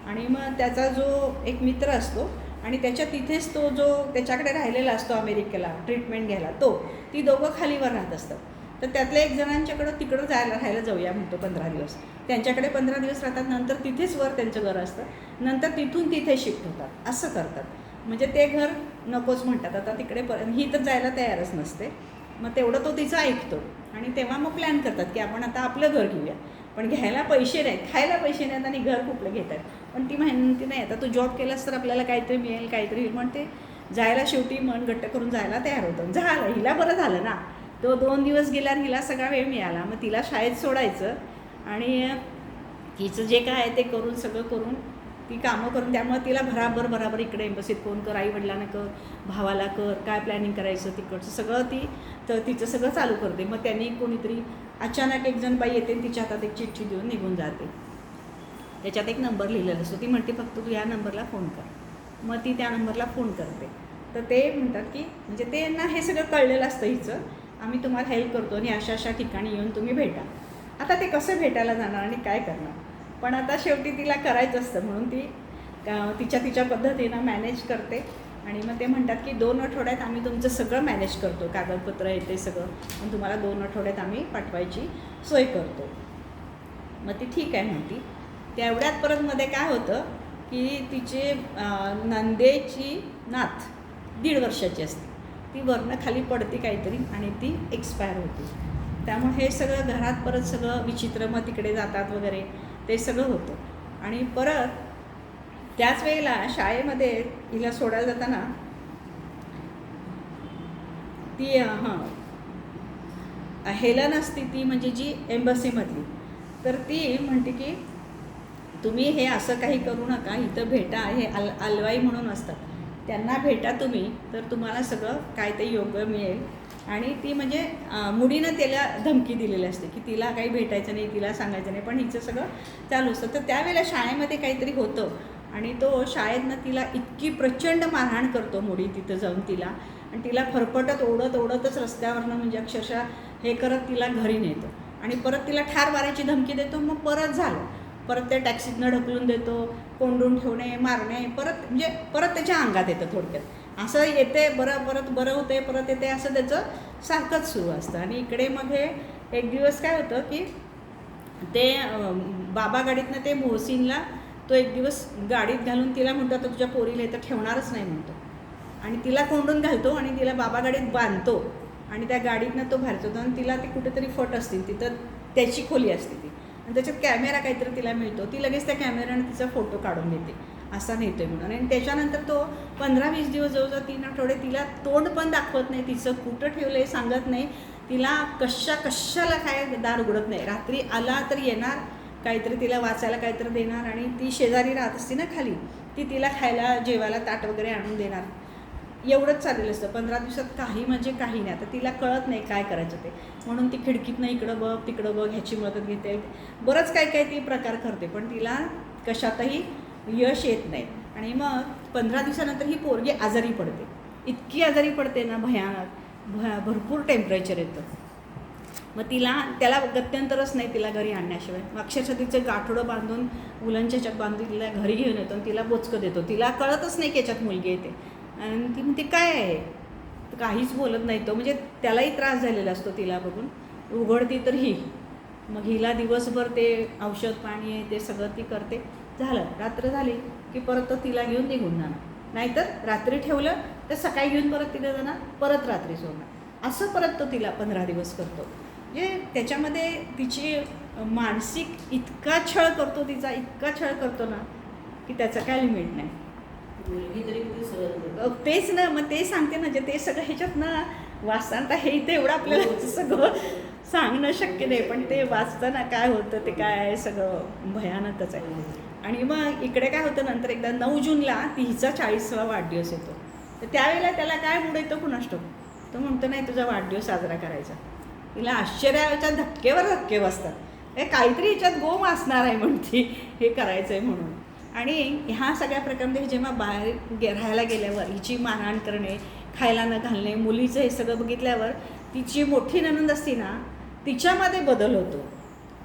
आणि मग त्याचा जो एक मित्र असतो आणि तिथेच तो जो त्याच्याकडे राहिलेला असतो अमेरिकेला ट्रीटमेंट घ्यायला, ती दोघं खालीवर राहत असतात. तर त्यातल्या एक जणांच्याकडं तिकडं राहायला जाऊया म्हणतो 15 दिवस. त्यांच्याकडे 15 दिवस राहतात, नंतर तिथेच वर त्यांचं घर असतं, नंतर तिथून तिथे शिफ्ट होतात, असं करतात. म्हणजे ते घर नकोच म्हणतात. आता तिकडे ही तर जायला तयारच नसते. मग तेवढं तो तिचं ऐकतो आणि तेव्हा मग प्लॅन करतात की आपण आता आपलं घर घेऊया. पण घ्यायला पैसे नाहीत, खायला पैसे नाहीत आणि घर कुठलं घेत आहेत. पण ती म्हणते नाही, आता तू जॉब केलास तर आपल्याला काहीतरी मिळेल, काहीतरी होईल. म्हणते जायला शेवटी मन घट्ट करून जायला तयार होतं. झालं, हिला बरं झालं ना. तो 2 दिवस गेल्यावर हिला सगळा वेळ मिळाला. मग तिला शाळेत सोडायचं आणि तिचं जे काय आहे ते करून सगळं करून ती कामं करून, त्यामुळे तिला बराबर इकडे एम्बसीत फोन कर, आईवडिलांना कर, भावाला कर, काय प्लॅनिंग करायचं तिकडचं सगळं ती तर तिचं सगळं चालू करते. मग त्यांनी कोणीतरी अचानक एक जण बाई येते, तिच्या हातात एक चिठ्ठी देऊन निघून जाते. त्याच्यात एक नंबर लिहिलेला असतो. ती म्हणते फक्त तू या नंबरला फोन कर. मग ती त्या नंबरला फोन करते. तर ते म्हणतात की म्हणजे त्यांना हे सगळं कळलेलं असतं हिचं, आम्ही तुम्हाला हेल्प करतो आणि अशा ठिकाणी येऊन तुम्ही भेटा. आता ते कसं भेटायला जाणार आणि काय करणार, पण आता शेवटी तिला करायचं असतं म्हणून ती तिच्या पद्धतीनं मॅनेज करते. आणि मग ते म्हणतात की 2 आठवड्यात आम्ही तुमचं सगळं मॅनेज करतो, कागदपत्र येते सगळं, पण तुम्हाला 2 आठवड्यात आम्ही पाठवायची सोय करतो. मग ती ठीक आहे म्हणती. तेवढ्यात परत मध्ये काय होतं की तिचे नंदेची नात 1.5 वर्षाची असते, ती वरनं खाली पडते काहीतरी आणि ती एक्सपायर होते. त्यामुळे हे सगळं घरात परत सगळं विचित्र, मग तिकडे जातात वगैरे ते सगळं होतं. आणि परत त्याच वेळेला शाळेमध्ये हिला सोडायला जाताना ती हेलन असते, ती म्हणजे जी एम्बसीमधली, तर ती म्हणते की तुम्ही हे असं काही करू नका, इथं भेटा, हे अलवाई म्हणून असतात, त्यांना भेटा तुम्ही, तर तुम्हाला सगळं काय ते योग्य मिळेल. आणि ती म्हणजे मुडीनं त्याला धमकी दिलेली असते की तिला काही भेटायचं नाही, तिला सांगायचं नाही, पण हिचं सगळं चालू असतं. तर त्यावेळेला शाळेमध्ये काहीतरी होतं आणि तो शाळेतनं तिला इतकी प्रचंड मारहाण करतो मुडी तिथं जाऊन तिला, आणि तिला फरफटत ओढतच रस्त्यावरनं म्हणजे अक्षरशः हे करत तिला घरी नेतो आणि परत तिला ठार मारायची धमकी देतो. मग परत झालं, परत त्या टॅक्सीतनं ढकलून देतो, कोंडून ठेवणे, मारणे, परत त्याच्या अंगात येतं. थोडक्यात असं येते, परत बरं होते, परत येते, असं त्याचं सारखंच सुरू असतं. आणि इकडे मग हे एक दिवस काय होतं की ते बाबा गाडीतनं ते मोहसिनला तो एक दिवस गाडीत घालून तिला म्हणतो आता तुझ्या पोरीला इथं ठेवणारच नाही म्हणतो, आणि तिला कोंडून घालतो आणि तिला बाबा गाडीत बांधतो आणि त्या गाडीतनं तो बाहेर जातो. आणि तिला ती कुठेतरी फट असतील, तिथं त्याची खोली असते ती, आणि त्याच्यात कॅमेरा काहीतरी तिला मिळतो. ती लगेच त्या कॅमेऱ्याने तिचा फोटो काढून घेते, असा नेतो आहे म्हणून. आणि त्याच्यानंतर तो 15-20 दिवस जवळजवळ 3 आठवडे तिला तोंड पण दाखवत नाही, तिचं कुठं ठेवलं आहे सांगत नाही, तिला कशाला काय दार उघडत नाही. रात्री आला तर येणार, काहीतरी तिला वाचायला काहीतरी देणार, आणि ती शेजारी राहत असते ना खाली, ती तिला खायला जेवायला ताट वगैरे आणून देणार. एवढंच चाललेलं असतं. 15 दिवसात काही म्हणजे काही नाही. आता तिला कळत नाही काय करायचं ते, म्हणून ती खिडकीतनं इकडं बघ तिकडं बघ, ह्याची मदत घेते, बरंच काय ती प्रकार करते, पण तिला कशातही यश येत नाही. आणि मग 15 दिवसानंतर ही पोरगी आजारी पडते, इतकी आजारी पडते ना भयानक, भरपूर टेम्परेचर येतं. मग त्याला गत्यंतरच नाही तिला घरी आणण्याशिवाय. अक्षरशः तिचं गाठोडं बांधून उलनच्या ह्याच्यात बांधून तिला घरी घेऊन येतो आणि तिला बोचकं देतो. तिला कळतच नाही की याच्यात मुलगी येते, आणि ती म्हणते काय आहे, काहीच बोलत नाही तो. म्हणजे त्यालाही त्रास झालेला असतो तिला बघून. उघडती तर ही, मग हिला दिवसभर ते औषध पाणी आहे ते सगळं ती करते. झालं, रात्र झाली की परत तो तिला घेऊन निघून जाणार, नाहीतर रात्री ठेवलं तर सकाळी घेऊन परत तिला जाणार, परत रात्री सोडणार, असं परत तो तिला 15 दिवस करतो. म्हणजे त्याच्यामध्ये तिची मानसिक इतका छळ करतो, तिचा इतका छळ करतो ना की त्याचं काय लिमिट नाही. मुलगी तरी किती सहज तेच ना, मग ते सांगते ना, जे ते सगळं ह्याच्यात ना वाचताना हे इथे एवढं आपल्याला सगळं सांगणं शक्य नाही, पण ते वाचताना काय होतं ते काय आहे सगळं भयानकच आहे. आणि मग इकडे काय होतं, नंतर एकदा 9 जूनला हिचा 40वा वाढदिवस येतो. तर त्यावेळेला त्याला काय मूड येतो कुणास ठाऊक, तो म्हणतो नाही तुझा वाढदिवस साजरा करायचा. तिला आश्चर्याच्या धक्के बसतात, हे काहीतरी ह्याच्यात गोम असणार आहे म्हणते, हे करायचं आहे म्हणून. आणि ह्या सगळ्या प्रकारामध्ये जेव्हा बाहेर राहायला गेल्यावर हिची मारहाण करणे, खायला न घालणे, मुलीचं हे सगळं बघितल्यावर तिची मोठी नणंद असते ना, तिच्यामध्ये बदल होतो.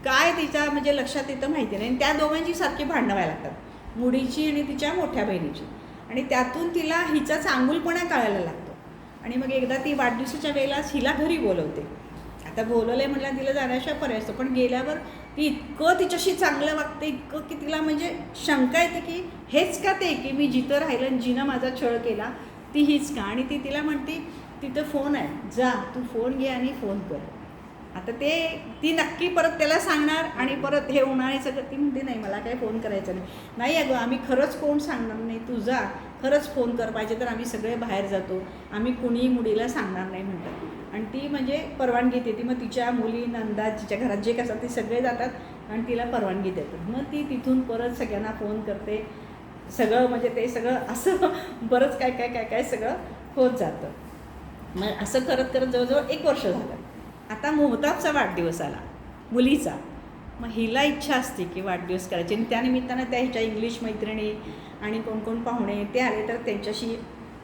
काय तिच्या म्हणजे लक्षात येतं माहिती नाही. आणि त्या दोघांची सारखी भांडणं व्हायला लागतात, मुलीची आणि तिच्या मोठ्या बहिणीची. आणि त्यातून तिला हिचा चांगुलपणा कळायला लागतो. आणि मग एकदा ती वाढदिवसाच्या वेळेलाच हिला घरी बोलवते. आता बोलवलंय म्हटलं तिला जाण्याशिवाय पर्याय असतो, पण गेल्यावर ती इतकं तिच्याशी चांगलं वागते, इतकं की तिला म्हणजे शंका येते की हेच का ते, की मी जिथं राहिलं आणि जिनं माझा छळ केला ती हीच का. आणि ती तिला म्हणते तिथं फोन आहे, जा तू फोन घे आणि फोन कर. आता ते ती नक्की परत त्याला सांगणार आणि परत हे होणार आहे सगळं. ती म्हणते नाही मला काही फोन करायचा नाही अगं, आम्ही खरंच कोण सांगणार नाही, तू जा खरंच फोन कर, पाहिजे तर आम्ही सगळे बाहेर जातो, आम्ही कुणीही मुलीला सांगणार नाही म्हणतात. आणि ती म्हणजे परवानगी देते. मग तिच्या मुली नंदा तिच्या घरात जे काय असतात ते सगळे जातात आणि तिला परवानगी देतात. मग ती तिथून परत सगळ्यांना फोन करते, सगळं म्हणजे ते सगळं असं बरंच काय काय काय काय सगळं होत जातं. मग असं करत करत जवळजवळ 1 वर्ष झालं. आता मोहताबचा वाढदिवस आला मुलीचा. मग हिला इच्छा असते की वाढदिवस करायची, आणि त्यानिमित्तानं त्या हिच्या इंग्लिश मैत्रिणी आणि कोण कोण पाहुणे ते आले तर त्यांच्याशी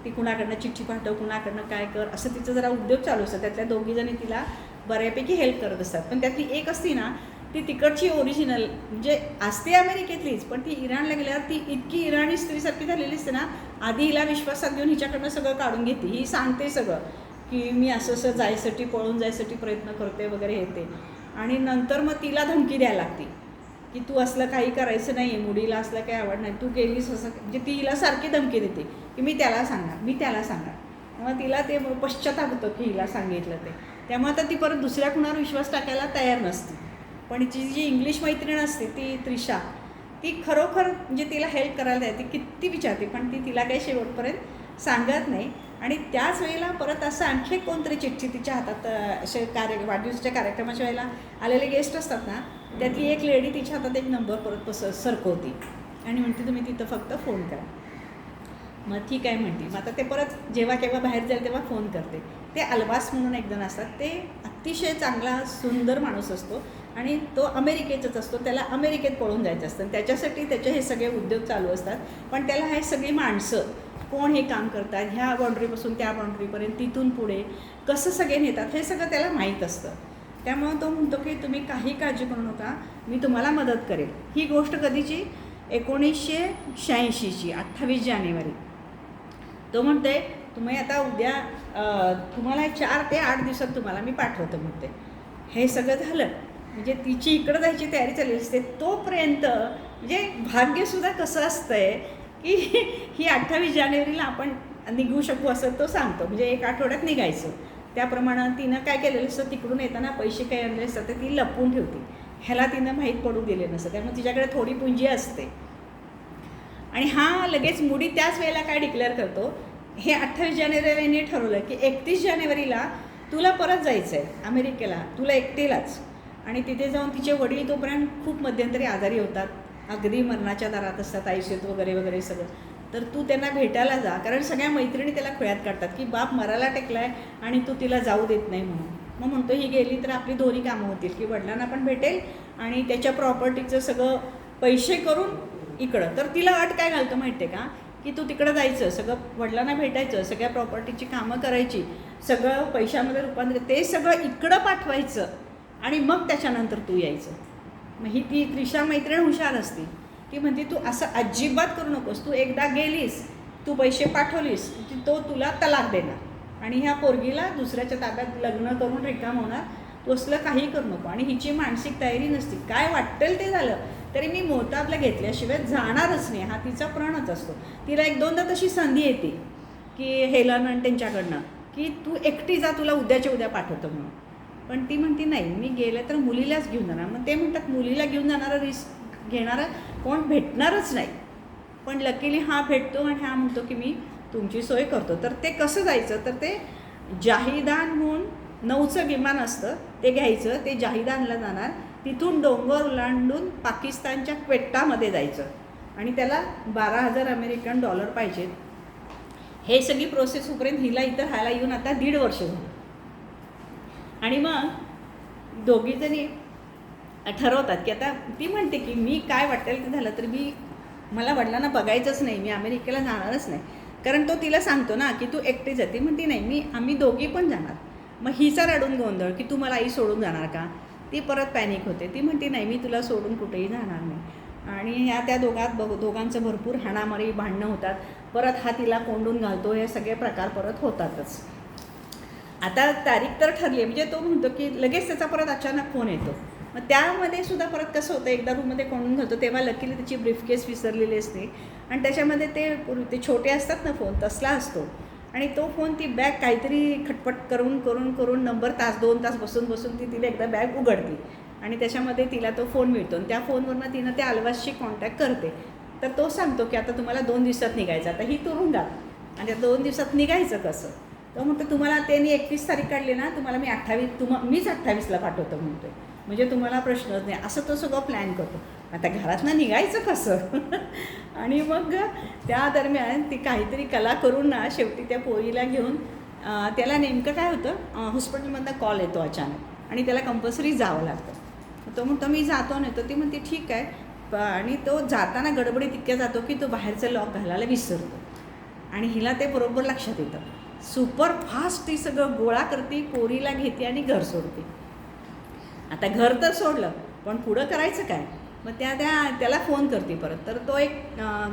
ती कुणाकडनं चिठ्ठी पाठव, कुणाकडनं काय कर, असं तिचं जरा उद्योग चालू असतं. त्यातल्या 2 जणी तिला बऱ्यापैकी हेल्प करत असतात. पण त्यातली एक असती ना ती तिकडची ओरिजिनल, म्हणजे असते अमेरिकेतलीच, पण ती इराणला गेल्यावर ती इतकी इराणी स्त्रीसारखी झालेली असते ना, आधी हिला विश्वासात घेऊन हिच्याकडनं सगळं काढून घेते. ही सांगते सगळं की मी असं असं जायसाठी, पळून जायसाठी प्रयत्न करते वगैरे हे ते. आणि नंतर मग तिला धमकी द्यायला लागते की तू असलं काही करायचं नाही, मुलीला असलं काही आवड नाही, तू केलीस असं, म्हणजे ती हिला सारखी धमकी देते की मी त्याला सांगणार. मग तिला ते पश्चाताप होतं की हिला सांगितलं ते. त्यामुळे आता ती परत दुसऱ्या कुणावर विश्वास टाकायला तयार नसते. पण जी जी इंग्लिश मैत्रीण असते ती त्रिशा, ती खरोखर म्हणजे तिला हेल्प करायला येते, किती विचारते, पण ती तिला काही शेवटपर्यंत सांगत नाही. आणि त्याच वेळेला परत असं आणखी कोणतरी चिठ्ठी तिच्या हातात, असे वाढदिवसाच्या कार्यक्रमाच्या वेळेला आलेले गेस्ट असतात ना, त्यातली एक लेडी तिच्या हातात एक नंबर परत सरकवती आणि म्हणते तुम्ही तिथं फक्त फोन करा. मग ठीक आहे म्हणते. मग आता ते परत जेव्हा केव्हा बाहेर जाईल तेव्हा फोन करते. ते अल्बास म्हणून एक जण असतात, ते अतिशय चांगला सुंदर माणूस असतो आणि तो अमेरिकेचाच असतो, त्याला अमेरिकेत पळून जायचं असतं. त्याच्यासाठी त्याचे हे सगळे उद्योग चालू असतात. पण त्याला हे सगळी माणसं कोण हे काम करतात, ह्या बाउंड्रीपासून त्या बाउंड्रीपर्यंत, तिथून पुढे कसं सगळे नेतात हे सगळं त्याला माहीत असतं. त्यामुळं तो म्हणतो की तुम्ही काही काळजी करू नका, मी तुम्हाला मदत करेल. ही गोष्ट कधीची, 1986ची 28 जानेवारी. तो म्हणते तुम्ही आता उद्या तुम्हाला 4 ते 8 दिवसात तुम्हाला मी पाठवतो म्हणते. हे सगळं झालं म्हणजे तिची इकडं जायची तयारी चालली असते. तोपर्यंत म्हणजे भाग्यसुद्धा कसं असतंय की ही 28 जानेवारीला आपण निघू शकू असं तो सांगतो. म्हणजे 1 आठवड्यात निघायचं. त्याप्रमाणे तिनं काय केलेलं असतं, तिकडून येताना पैसे काही आणले असतात ते ती लपवून ठेवते. ह्याला तिनं माहीत पडू दिले नसतं. त्यामुळे तिच्याकडे थोडी पुंजी असते. आणि हा लगेच मुडी त्याच वेळेला काय डिक्लेअर करतो, हे 28 जानेवारीला यांनी ठरवलं की 31 जानेवारीला तुला परत जायचं आहे अमेरिकेला, तुला एकटीलाच. आणि तिथे जाऊन तिचे वडील तोपर्यंत खूप मध्यंतरी आजारी होतात, अगदी मरणाच्या दारात असतात, आयुष्यात वगैरे वगैरे सगळं. तर तू त्यांना भेटायला जा, कारण सगळ्या मैत्रिणी त्याला खोळ्यात काढतात की बाप मरायला टेकला आहे आणि तू तिला जाऊ देत नाही म्हणून. मग म्हणतो ही गेली तर आपली दोन्ही कामं होतील, की वडिलांना पण भेटेल आणि त्याच्या प्रॉपर्टीचं सगळं पैसे करून इकडं. तर तिला अट काय घालतो माहिती आहे का, की तू तिकडं जायचं, सगळं वडिलांना भेटायचं, सगळ्या प्रॉपर्टीची कामं करायची, सगळं पैशामध्ये रूपांतर, ते सगळं इकडं पाठवायचं आणि मग त्याच्यानंतर तू यायचं. मग ही ती त्रिशा मैत्रीण हुशार असते. ती म्हणते तू असं अजिबात करू नकोस, तू एकदा गेलीस, तू पैसे पाठवलीस की तो तुला तलाक देणार आणि ह्या पोरगीला दुसऱ्याच्या ताब्यात लग्न करून रिकाम होणार, तू असलं काही करू नको. आणि हिची मानसिक तयारी नसती, काय वाटेल ते झालं तरी मी मोहताबला घेतल्याशिवाय जाणारच नाही, हा तिचा प्रणच असतो. तिला 1-2दा तशी संधी येते की हेलन आणि त्यांच्याकडनं की तू एकटी जा, तुला उद्याच्या उद्या पाठवतो म्हणून. पण ती म्हणते नाही, मी गेले तर मुलीलाच घेऊन जाणार. मग ते म्हणतात मुलीला घेऊन जाणारा रिस्क घेणारा कोण भेटणारच नाही. पण लकीली हा भेटतो आणि हा म्हणतो की मी तुमची सोय करतो. तर ते कसं जायचं, तर ते जाहिदानहून 9चं विमान असतं ते घ्यायचं, ते जाहिदानला जाणार, तिथून डोंगर ओलांडून पाकिस्तानच्या क्वेट्टामध्ये जायचं आणि त्याला $12,000 अमेरिकन डॉलर पाहिजेत. हे सगळी प्रोसेस होईपर्यंत हिला इथं राहायला येऊन आता 1.5 वर्ष झालं. आणि मग दोघीजणी ठरवतात की आता ती म्हणते की मी काय वाटेल ते झालं तरी मला वडिलांना बघायचंच नाही, मी अमेरिकेला जाणारच नाही. कारण तो तिला सांगतो ना की तू एकटी जाते. म्हणते नाही, आम्ही दोघी पण जाणार. मग हिचा रडून गोंधळ की तू मला आई सोडून जाणार का. ती परत पॅनिक होते. ती म्हणते नाही, मी तुला सोडून कुठेही जाणार नाही. आणि ह्या त्या दोघांचं भरपूर हाणामारी भांडणं होतात. परत हा तिला कोंडून घालतो, हे सगळे प्रकार परत होतातच. आता तारीख तर ठरली आहे, म्हणजे तो म्हणतो की लगेच त्याचा परत अचानक फोन येतो. मग त्यामध्ये सुद्धा परत कसं होतं, एकदा रूममध्ये कोंडून घालतो तेव्हा लकीली त्याची ब्रीफकेस विसरलेली असते आणि त्याच्यामध्ये ते छोटे असतात ना फोन, तसला असतो. आणि तो फोन ती बॅग काहीतरी खटपट करून करून करून नंबर तास 2 तास बसून बसून ती तिला एकदा बॅग उघडते आणि त्याच्यामध्ये तिला तो फोन मिळतो आणि त्या फोनवरनं तिनं त्या अल्वासशी कॉन्टॅक्ट करते. तर तो सांगतो की आता तुम्हाला 2 दिवसात निघायचं. आता ही तुरुंगात आणि त्या 2 दिवसात निघायचं कसं. तो म्हणतो तुम्हाला त्यांनी 31 तारीख काढली ना, तुम्हाला मी 28 मीच 28ला पाठवतो म्हणतो आहे, म्हणजे तुम्हाला प्रश्नच नाही. असं तो सगळं प्लॅन करतो. आता घरातनं निघायचं कसं आणि मग त्या दरम्यान ती काहीतरी कला करून ना शेवटी त्या पोरीला घेऊन त्याला नेमकं काय होतं, हॉस्पिटलमधनं कॉल येतो अचानक आणि त्याला कंपल्सरी जावं लागतं. तो म्हणतो मी जातो नाही. तर ती म्हणते ठीक आहे. आणि तो जाताना गडबडीत इतक्या जातो की तो बाहेरचं लॉक घालायला विसरतो आणि हिला ते बरोबर लक्षात येतं. सुपर फास्ट ती सगळं गोळा करते, पोरीला घेते आणि घर सोडते. आता घर तर सोडलं, पण पुढं करायचं काय. मग त्याला फोन करते परत. तर तो एक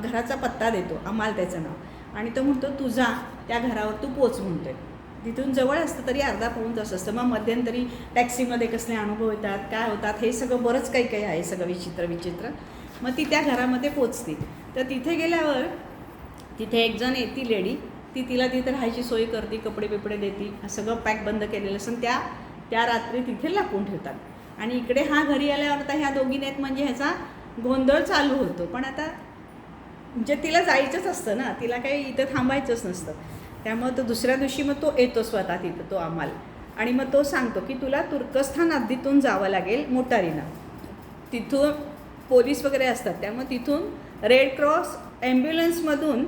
घराचा पत्ता देतो, अमाल त्याचं नाव, आणि तो म्हणतो तू जा त्या घरावर, तू पोच म्हणतो आहे. तिथून जवळ असतं तरी अर्धा पाऊण तास असतं. मग मध्यंतरी टॅक्सीमध्ये कसले अनुभव येतात, काय होतात, हे सगळं बरंच काही काही आहे, सगळं विचित्र. मग ती त्या घरामध्ये पोचते. तर तिथे गेल्यावर तिथे एक जण येते लेडी, ती तिला तिथे राहायची सोय करते, कपडे बिपडे देते, सगळं पॅक बंद केलेलं असं त्या रात्री तिथे लपून ठेवतात. आणि इकडे हा घरी आल्यावर आता ह्या दोघीने आहेत म्हणजे ह्याचा गोंधळ चालू होतो. पण आता म्हणजे तिला जायचंच असतं ना, तिला काही इथं थांबायचंच नसतं. त्यामुळे तो दुसऱ्या दिवशी मग तो येतो स्वतः तिथं, तो अमाल. आणि मग तो सांगतो की तुला तुर्कस्थान हद्दीतून जावं लागेल मोटारीनं. तिथून पोलीस वगैरे असतात, त्यामुळे तिथून रेड क्रॉस ॲम्ब्युलन्समधून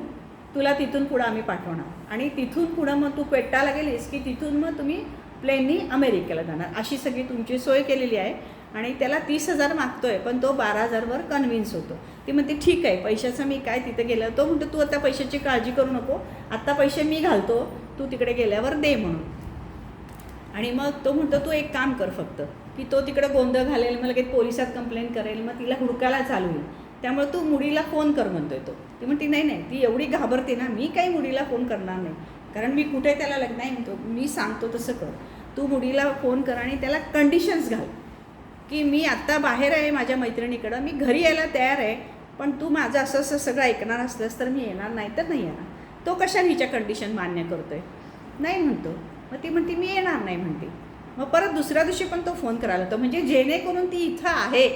तुला तिथून पुढं आम्ही पाठवणार आणि तिथून पुढं मग तू पेट्टाला गेलीस की तिथून मग तुम्ही प्लेननी अमेरिकेला जाणार. अशी सगळी तुमची सोय केलेली आहे. आणि त्याला 30,000 मागतो आहे, पण तो 12,000वर कन्व्हिन्स होतो. ती म्हणते ठीक आहे, पैशाचं मी काय तिथे गेलं. तो म्हणतो तू आता पैशाची काळजी करू नको, आत्ता पैसे मी घालतो, तू तिकडे गेल्यावर दे म्हणून. आणि मग तो म्हणतो तू एक काम कर फक्त, की तो तिकडे गोंधळ घालेल, मग लगेच पोलिसात कंप्लेंट करेल, मग तिला हुडकायला चालू होईल. त्यामुळे तू मुडीला फोन कर म्हणतोय तो. ती म्हणते नाही, ती एवढी घाबरते ना, मी काही मुडीला फोन करणार नाही, कारण मी कुठे त्याला नाही म्हणतो, मी सांगतो तसं कर. तू मुडीला फोन कर आणि त्याला कंडिशन्स घाल की मी आत्ता बाहेर आहे माझ्या मैत्रिणीकडं, मी घरी यायला तयार आहे, पण तू माझं असं असं सगळं ऐकणार असलंस तर मी येणार, नाही तर नाही येणार. तो कशा हिच्या कंडिशन मान्य करतो आहे, नाही म्हणतो. मग ती म्हणते मी येणार नाही म्हणते. मग परत दुसऱ्या दिवशी पण तो फोन करायला होतो, म्हणजे जेणेकरून ती इथं आहे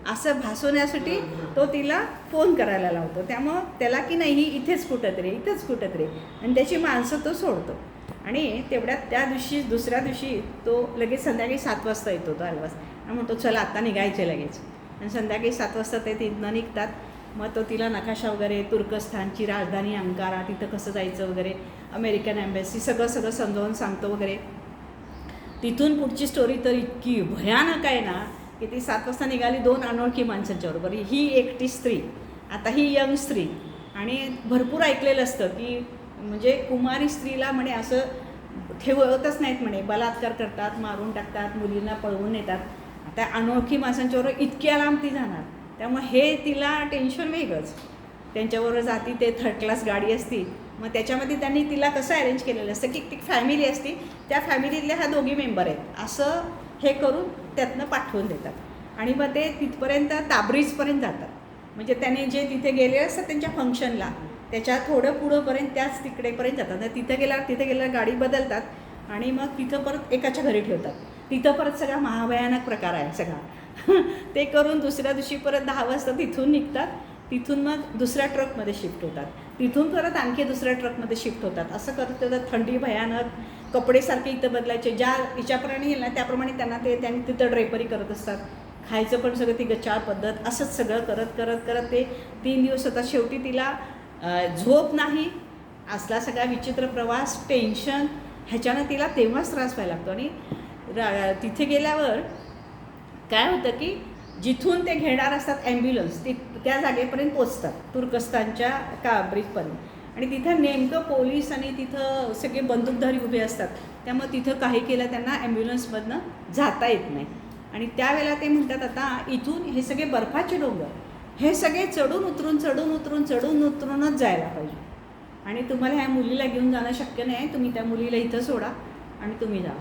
असं भासवण्यासाठी तो तिला फोन करायला लावतो. त्यामुळं त्याला की नाही ही इथेच कुठंतरी आणि त्याची माणसं तो सोडतो. आणि तेवढ्यात दुसऱ्या दिवशी तो लगेच संध्याकाळी 7 वाजता येतो तो अलवास आणि म्हणतो चला आत्ता निघायचे लगेच. आणि संध्याकाळी 7 वाजता ते तिथनं निघतात. मग तो तिला नकाशा वगैरे, तुर्कस्थानची राजधानी अंकारा, तिथं कसं जायचं वगैरे, अमेरिकन एम्बॅसी सगळं समजावून सांगतो वगैरे. तिथून पुढची स्टोरी तर इतकी भयानक आहे ना की ती 7 वाजता निघाली 2 अनोळखी माणसांच्याबरोबर. ही एकटी स्त्री, आता ही यंग स्त्री. आणि भरपूर ऐकलेलं असतं की म्हणजे कुमारी स्त्रीला म्हणे असं ठेवतच नाहीत म्हणे, बलात्कार करतात, मारून टाकतात, मुलींना पळवून नेतात. आता अनोळखी माणसांच्याबरोबर इतक्या लांब ती जाणार, त्यामुळे हे तिला टेन्शन वेगळंच. त्यांच्याबरोबर जाती, ते 3rd क्लास गाडी असती, मग त्याच्यामध्ये त्यांनी तिला कसं अरेंज केलेलं असतं की ती फॅमिली असती, त्या फॅमिलीतल्या ह्या दोघी मेंबर आहेत असं हे करून त्यातनं पाठवून देतात. आणि मग ते तिथपर्यंत ताबरीजपर्यंत जातात. म्हणजे त्याने जे तिथे गेले असतात त्यांच्या फंक्शनला, त्याच्या थोडं पुढंपर्यंत त्याच तिकडेपर्यंत जातात. तिथे गेल्यावर गाडी बदलतात आणि मग तिथं परत एकाच्या घरी ठेवतात. तिथं परत सगळा महाभयानक प्रकार आहे सगळा. ते करून दुसऱ्या दिवशी परत 10 वाजता तिथून निघतात. तिथून मग दुसऱ्या ट्रकमध्ये शिफ्ट होतात. तिथून परत आणखी दुसऱ्या ट्रकमध्ये शिफ्ट होतात. असं करत तर थंडी भयानक, कपडे सारखे इथं बदलायचे, ज्या हिच्याप्रमाणे येईल ना त्याप्रमाणे त्यांनी तिथं ड्रेपरी करत असतात. खायचं पण सगळं ती गचाळ पद्धत, असंच सगळं करत ते 3 दिवस होतात. शेवटी तिला झोप नाही, असला सगळा विचित्र प्रवास, टेन्शन, ह्याच्यानं तिला तेव्हाच त्रास व्हायला लागतो. आणि तिथे गेल्यावर काय होतं की जिथून ते घेणार असतात ॲम्ब्युलन्स, त्या जागेपर्यंत पोचतात तुर्कस्थानच्या ब्रिजपर्यंत. आणि तिथं नेमकं पोलीस आणि तिथं सगळे बंदूकधारी उभे असतात. त्यामुळे तिथं काही केलं त्यांना ॲम्ब्युलन्समधनं जाता येत नाही. आणि त्यावेळेला ते म्हणतात आता इथून हे सगळे बर्फाचे डोंगर, हे सगळे चढून उतरूनच जायला पाहिजे. आणि तुम्हाला ह्या मुलीला घेऊन जाणं शक्य नाही, तुम्ही त्या मुलीला इथं सोडा आणि तुम्ही जा.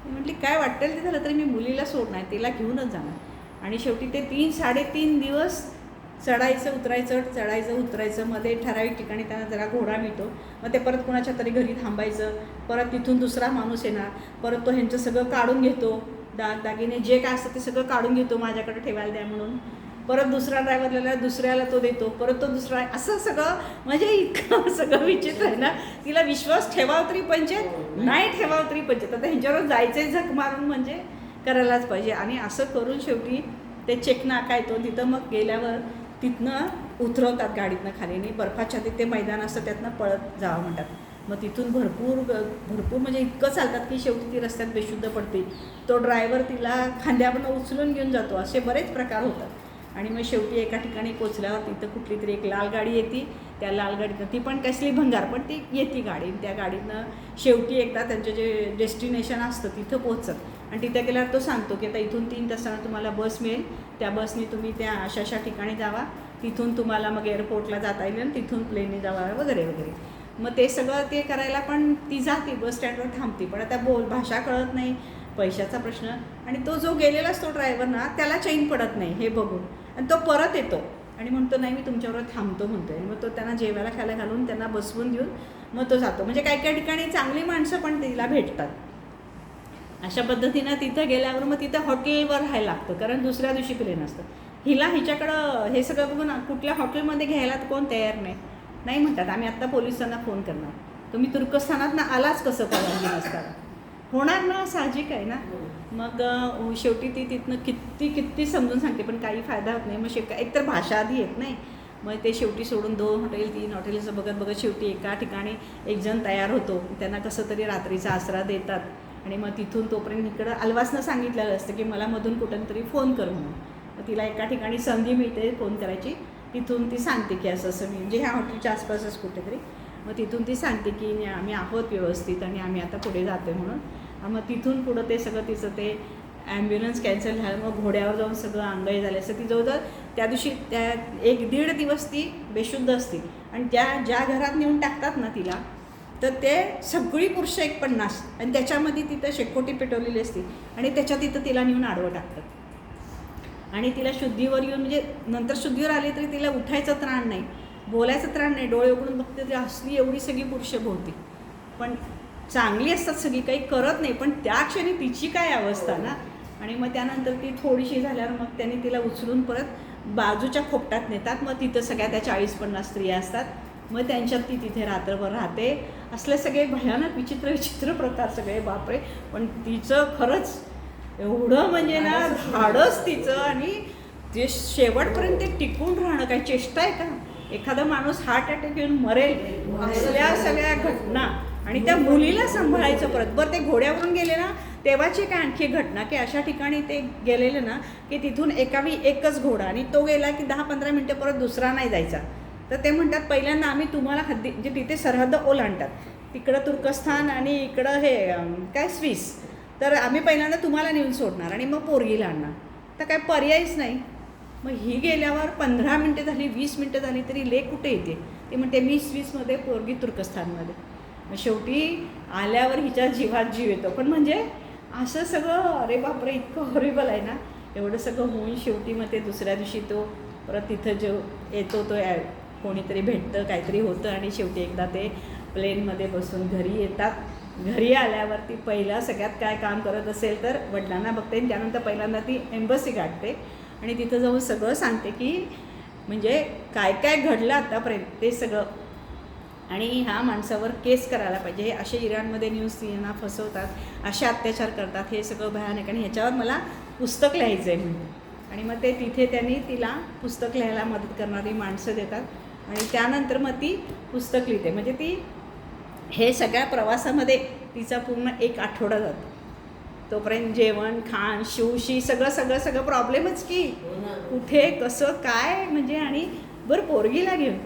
मी म्हटली काय वाटेल ते झालं तरी मी मुलीला सोडणार, तिला घेऊनच जाणार. आणि शेवटी ते 3-3.5 दिवस चढायचं उतरायचं. मध्ये ठराविक ठिकाणी त्यांना जरा घोडा मिळतो, मग ते परत कुणाच्या तरी घरी थांबायचं, परत तिथून दुसरा माणूस येणार, परत तो ह्यांचं सगळं काढून घेतो, दागिने जे काय असतं ते सगळं काढून घेतो माझ्याकडे ठेवायला द्या म्हणून. परत दुसरा ड्रायव्हरला दुसऱ्याला तो देतो, परत तो दुसरा, असं सगळं म्हणजे इतकं सगळं विचित्र आहे ना. तिला विश्वास ठेवाव तरी पंचायत, नाही ठेवाव तरी पंचायत. आता ह्यांच्यावर जायचंय झक मारून म्हणजे करायलाच पाहिजे. आणि असं करून शेवटी ते चेक नाका येतो तिथं, मग गेल्यावर तिथनं उतरवतात गाडीतनं खाली आणि बर्फाच्या तिथे मैदान असतं त्यातनं पळत जावं म्हणतात. मग तिथून भरपूर म्हणजे इतकं चालतात की शेवटी ती रस्त्यात बेशुद्ध पडते. तो ड्रायव्हर तिला खांद्यावरनं उचलून घेऊन जातो, असे बरेच प्रकार होतात. आणि मग शेवटी एका ठिकाणी पोचल्यावर तिथं कुठली तरी एक लाल गाडी येते, त्या लाल गाडीतनं, ती पण कसली भंगार पण ती येते गाडी, त्या गाडीतनं शेवटी एकदा त्यांचं जे डेस्टिनेशन असतं तिथं पोचतात. आणि तिथं गेल्यावर तो सांगतो की आता इथून 3 तासानं तुम्हाला बस मिळेल, त्या बसने तुम्ही त्या अशा ठिकाणी जावा, तिथून तुम्हाला मग एअरपोर्टला जाता येईल आणि तिथून प्लेनने जावा वगैरे वगैरे. मग ते सगळं ते करायला पण ती जाते, बस स्टँडवर थांबते, पण आता भाषा कळत नाही, पैशाचा प्रश्न. आणि तो जो गेलेला असतो ड्रायव्हर ना, त्याला चैन पडत नाही हे बघून, आणि तो परत येतो आणि म्हणतो नाही मी तुमच्याबरोबर थांबतो म्हणतो. आणि मग तो त्यांना जेवायला खायला घालून त्यांना बसवून देऊन मग तो जातो. म्हणजे काही ठिकाणी चांगली माणसं पण तिला भेटतात. अशा पद्धतीनं तिथं गेल्यावर मग तिथं हॉटेलवर राहायला लागतं, कारण दुसऱ्या दिवशी प्लेन असतं. हिच्याकडं हे सगळं बघून कुठल्या हॉटेलमध्ये घ्यायला कोण तयार नाही म्हणतात आम्ही आत्ता पोलिसांना फोन करणार, तुम्ही तुर्कस्थानात ना आलाच कसं परवानगी नसताना, होणार ना, साहजिक आहे ना. मग शेवटी ती तिथनं किती समजून सांगते पण काही फायदा होत नाही. मग एकतर भाषा आधी येत नाही, मग ते शेवटी सोडून 2 हॉटेल 3 हॉटेलचं बघत शेवटी एका ठिकाणी एक जण तयार होतो, त्यांना कसं तरी रात्रीचा आसरा देतात. आणि मग तिथून तोपर्यंत इकडं अलवासनं सांगितलेलं असतं की मला मधून कुठून तरी फोन कर म्हणून. मग तिला एका ठिकाणी संधी मिळते फोन करायची, तिथून ती सांगते की असं मी म्हणजे ह्या हॉटेलच्या आसपासच कुठेतरी. मग तिथून ती सांगते की आम्ही आहोत व्यवस्थित आणि आम्ही आता पुढे जातो म्हणून. मग तिथून पुढं ते सगळं तिचं ते ॲम्ब्युलन्स कॅन्सल झालं, मग घोड्यावर जाऊन सगळं अंगाई झालं असं. ती जवळजवळ त्या दिवशी त्या 1-1.5 दिवस ती बेशुद्ध असते. आणि ज्या घरात नेऊन टाकतात ना तिला, तर ते सगळी पुरुष 150 आणि त्याच्यामध्ये तिथं शेकोटी पेटवलेली असते आणि तिथं तिला नेऊन आडवं टाकतात. आणि तिला शुद्धीवर येऊन म्हणजे नंतर शुद्धीवर आली तरी तिला उठायचं त्राण नाही, बोलायचं त्राण नाही, डोळे उघडून बघते ती असली एवढी सगळी पुरुष भोवती. पण चांगली असतात सगळी, काही करत नाही, पण त्या क्षणी तिची काय अवस्था ना. आणि मग त्यानंतर ती थोडीशी झाल्यावर मग त्यांनी तिला उचलून परत बाजूच्या खोपटात नेतात. मग तिथं सगळ्या त्या 40-50 स्त्रिया असतात, मग त्यांच्यात ती तिथे रात्रभर राहते. असले सगळे भयानक विचित्र प्रकार सगळे, बापरे. पण तिचं खरंच एवढं म्हणजे ना धाडस तिचं, आणि ते शेवटपर्यंत ते टिकून राहणं काय चेष्टा आहे का. एखादा माणूस हार्ट अटॅक येऊन मरेल असल्या सगळ्या घटना, आणि त्या मुलीला सांभाळायचं परत. बरं ते घोड्यावरून गेले ना तेव्हाची काय आणखी घटना की अशा ठिकाणी ते गेलेले ना की तिथून एकावी एकच घोडा, आणि तो गेला की 10-15 मिनटं परत दुसरा नाही जायचा. तर ते म्हणतात पहिल्यांदा आम्ही तुम्हाला हद्दी म्हणजे तिथे सरहद्द ओलांडतात, तिकडं तुर्कस्थान आणि इकडं हे काय स्विस, तर आम्ही पहिल्यांदा तुम्हाला नेऊन सोडणार आणि मग पोरगीला आणणार. तर काय पर्यायच नाही. मग ही गेल्यावर 15 मिनटं झाली, 20 मिनटं झाली तरी लेक कुठे येते. ती म्हणते मी स्विसमध्ये, पोरगी तुर्कस्थानमध्ये. मग शेवटी आल्यावर हिच्या जीवात जीव येतो. पण म्हणजे असं सगळं अरे बापरे इतकं हॉरिबल आहे ना. एवढं सगळं होऊन शेवटी मग ते दुसऱ्या दिवशी तो परत तिथं जो येतो तो कोणीतरी भेटतं, काहीतरी होतं, आणि शेवटी एकदा ते प्लेनमध्ये बसून घरी येतात. घरी आल्यावरती पहिला सगळ्यात काय काम करत असेल तर वडिलांना बघते, त्यानंतर पहिल्यांदा ती एम्बसी गाठते आणि तिथं जाऊन सगळं सांगते की म्हणजे काय काय घडलं आतापर्यंत ते सगळं, आणि ह्या माणसावर केस करायला पाहिजे. हे असे इराणमध्ये न्यूज स्त्रियांना फसवतात, असे अत्याचार करतात, हे सगळं भयानक, आणि ह्याच्यावर मला पुस्तक लिहायचं आहे म्हणून. आणि मग ते तिथे त्यांनी तिला पुस्तक लिहायला मदत करणारी माणसं देतात, आणि त्यानंतर मग ती पुस्तक लिहिते. म्हणजे ती हे सगळ्या प्रवासामध्ये तिचा पूर्ण 1 आठवडा जातो. तोपर्यंत जेवण खाण शिवशी सगळं प्रॉब्लेमच की कुठे कसं काय म्हणजे. आणि बरं पोरगीला घेऊन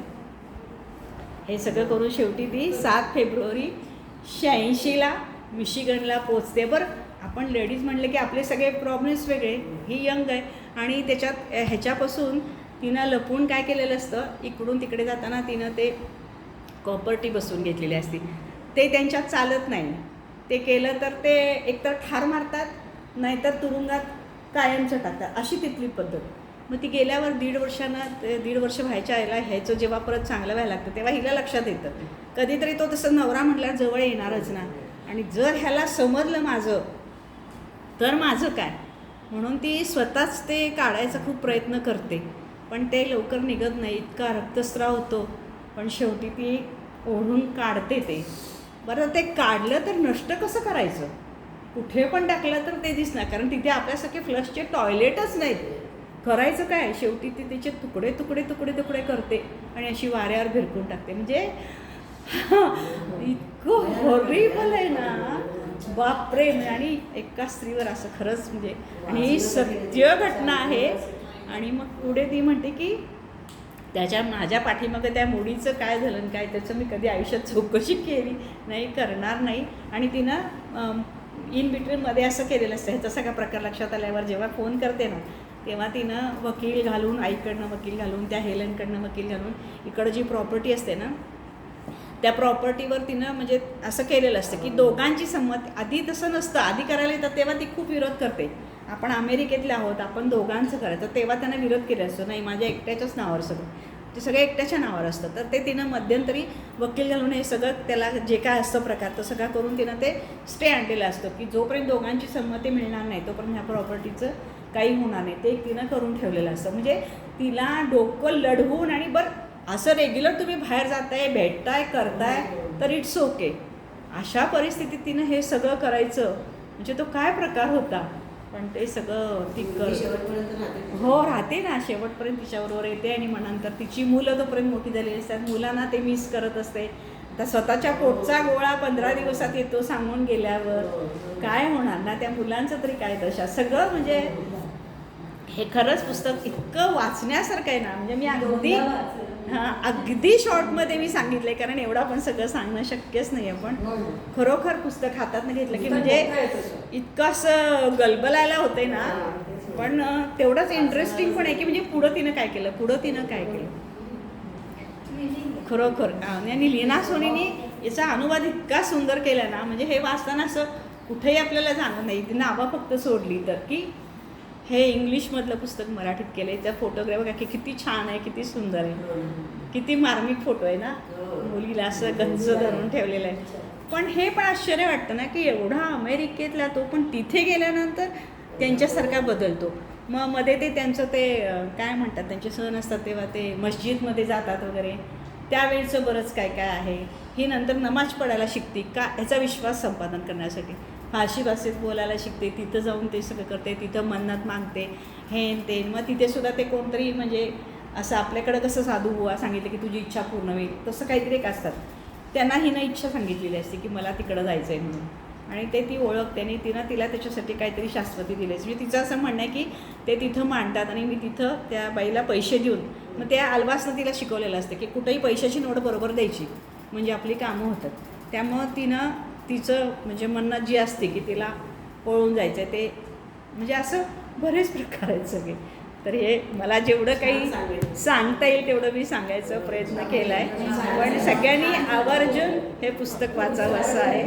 हे सगळं करून शेवटी ती 7 फेब्रुवारी 86ला मिशिगनला पोचते. बरं आपण लेडीज म्हणले की आपले सगळे प्रॉब्लेम्स वेगळे, ही यंग आहे, आणि त्याच्यात ह्याच्यापासून तिनं लपून काय केलेलं असतं, इकडून तिकडे जाताना तिनं ते कॉपर्टी बसवून घेतलेली असते, ते त्यांच्यात चालत नाही. ते केलं तर ते एकतर ठार मारतात नाहीतर तुरुंगात कायमचं टाकतात, अशी तिथली पद्धत. मग ती गेल्यावर 1.5 वर्ष व्हायच्या आईला ह्याचं जेव्हा परत चांगलं व्हायला लागतं तेव्हा हिला लक्षात येतं कधीतरी तो तसं नवरा म्हटल्यावर जवळ येणारच ना, आणि जर ह्याला समजलं माझं तर माझं काय, म्हणून ती स्वतःच ते काढायचा खूप प्रयत्न करते, पण ते लवकर निघत नाही, इतका रक्तस्राव होतो, पण शेवटी ती ओढून काढते ते. बरं, ते काढलं तर नष्ट कसं करायचं, कुठे पण टाकलं तर ते दिसणार, कारण तिथे आपल्यासारखे फ्लशचे टॉयलेटच नाहीत, करायचं काय, शेवटी ती त्याचे तुकडे तुकडे तुकडे तुकडे करते आणि अशी वाऱ्यावर भिरकून टाकते. म्हणजे इतकं हॉरिबल आहे ना, बापरे. आणि एका स्त्रीवर असं खरंच म्हणजे, आणि ही सत्य घटना आहे. आणि मग पुढे ती म्हणते की माझ्या पाठीमागं त्या मुलीचं काय झालं आणि काय त्याचं मी कधी आयुष्यात चौकशी केली नाही, करणार नाही. आणि तिनं इन बिटवीनमध्ये असं केलेलं असतं, ह्याचा सगळा प्रकार लक्षात आल्यावर जेव्हा फोन करते ना तेव्हा तिनं वकील घालून, आईकडनं वकील घालून, त्या हेलेनकडनं वकील घालून, इकडं जी प्रॉपर्टी असते ना त्या प्रॉपर्टीवर तिनं म्हणजे असं केलेलं असतं की दोघांची संमती. आधी तसं नसतं, आधी करायला येतं तेव्हा ती खूप विरोध करते, आपण अमेरिकेतले आहोत, आपण दोघांचं करायचं, तेव्हा त्यानं विरोध केला असतो, नाही माझ्या एकट्याच्याच नावावर सगळं, ते सगळं एकट्याच्या नावावर असतं. तर ते तिनं मध्यंतरी वकील घालून हे सगळं त्याला जे काय असतं प्रकार तो सगळा करून तिनं ते स्टे आणलेलं असतं की जोपर्यंत दोघांची संमती मिळणार नाही तोपर्यंत ह्या प्रॉपर्टीचं काही होणार नाही, ते तिनं करून ठेवलेलं असतं. म्हणजे तिला डोकं लढवून, आणि बरं असं रेग्युलर तुम्ही बाहेर जाताय, भेटताय, करताय तर इट्स ओके, अशा परिस्थितीत तिनं हे सगळं करायचं म्हणजे तो काय प्रकार होता. पण ते सगळं ती शेवटपर्यंत राहते. हो, राहते ना, शेवटपर्यंत तिच्याबरोबर येते. आणि मग नंतर तिची मुलं तोपर्यंत मोठी झालेली असतात, मुलांना ते मिस करत असते. आता स्वतःच्या पोटचा गोळा 15 दिवसात येतो सांगून गेल्यावर काय होणार ना, त्या मुलांचं तरी काय दशा. सगळं म्हणजे हे खरंच पुस्तक इतकं वाचण्यासारखं आहे ना, म्हणजे मी अगदी शॉर्टमध्ये मी सांगितलं, कारण एवढं आपण सगळं सांगणं शक्यच नाही आहे. पण खरोखर पुस्तक हातातनं घेतलं की म्हणजे इतकं असं गलबलायला होते ना, पण तेवढंच इंटरेस्टिंग पण आहे की म्हणजे पुढं तिनं काय केलं खरोखर. आणि लीना सोनीने याचा अनुवाद इतका सुंदर केला ना, म्हणजे हे वाचताना असं कुठेही आपल्याला जाणं नाही, ती नावं फक्त सोडली तर, की हे इंग्लिशमधलं पुस्तक मराठीत केलं आहे. त्या फोटोग्राफ किती छान आहे, किती सुंदर आहे, किती मार्मिक फोटो आहे ना, मुलीला असं गच्च धरून ठेवलेलं आहे. पण हे पण आश्चर्य वाटतं ना की एवढा अमेरिकेतला तो पण तिथे गेल्यानंतर त्यांच्यासारखा बदलतो. मग मध्ये ते त्यांचं ते काय म्हणतात, त्यांचे सण असतात तेव्हा ते मस्जिदमध्ये जातात वगैरे, त्यावेळचं बरंच काय काय आहे. ही नंतर नमाज पडायला शिकते का, ह्याचा विश्वास संपादन करण्यासाठी फारसी भाषेत बोलायला शिकते, तिथं जाऊन ते सगळं करते, तिथं मन्नत मागते, हे ते. मग तिथे सुद्धा ते कोणतरी म्हणजे असं आपल्याकडं कसं साधू बुवा सांगितलं की तुझी इच्छा पूर्ण होईल, तसं काहीतरी एक असतात, त्यांना हिनं इच्छा सांगितलेली असते की मला तिकडं जायचं आहे म्हणून, आणि ते ती ओळखते आणि तिला त्याच्यासाठी काहीतरी शाश्वती दिली असते. म्हणजे तिचं असं म्हणणं आहे की ते तिथं मांडतात आणि मी तिथं त्या बाईला पैसे देऊन, मग त्या अल्बासनं तिला शिकवलेलं असतं की कुठेही पैशाची नोट बरोबर द्यायची म्हणजे आपली कामं होतात. त्यामुळं तिचं म्हणजे म्हणणं जी असते की तिला पळून जायचं आहे ते, म्हणजे असं बरेच प्रकार आहेत सगळे. तर हे मला जेवढं काही सांगता येईल तेवढं मी सांगायचा प्रयत्न केला आहे. पण सगळ्यांनी आवर्जून हे पुस्तक वाचावं असं आहे.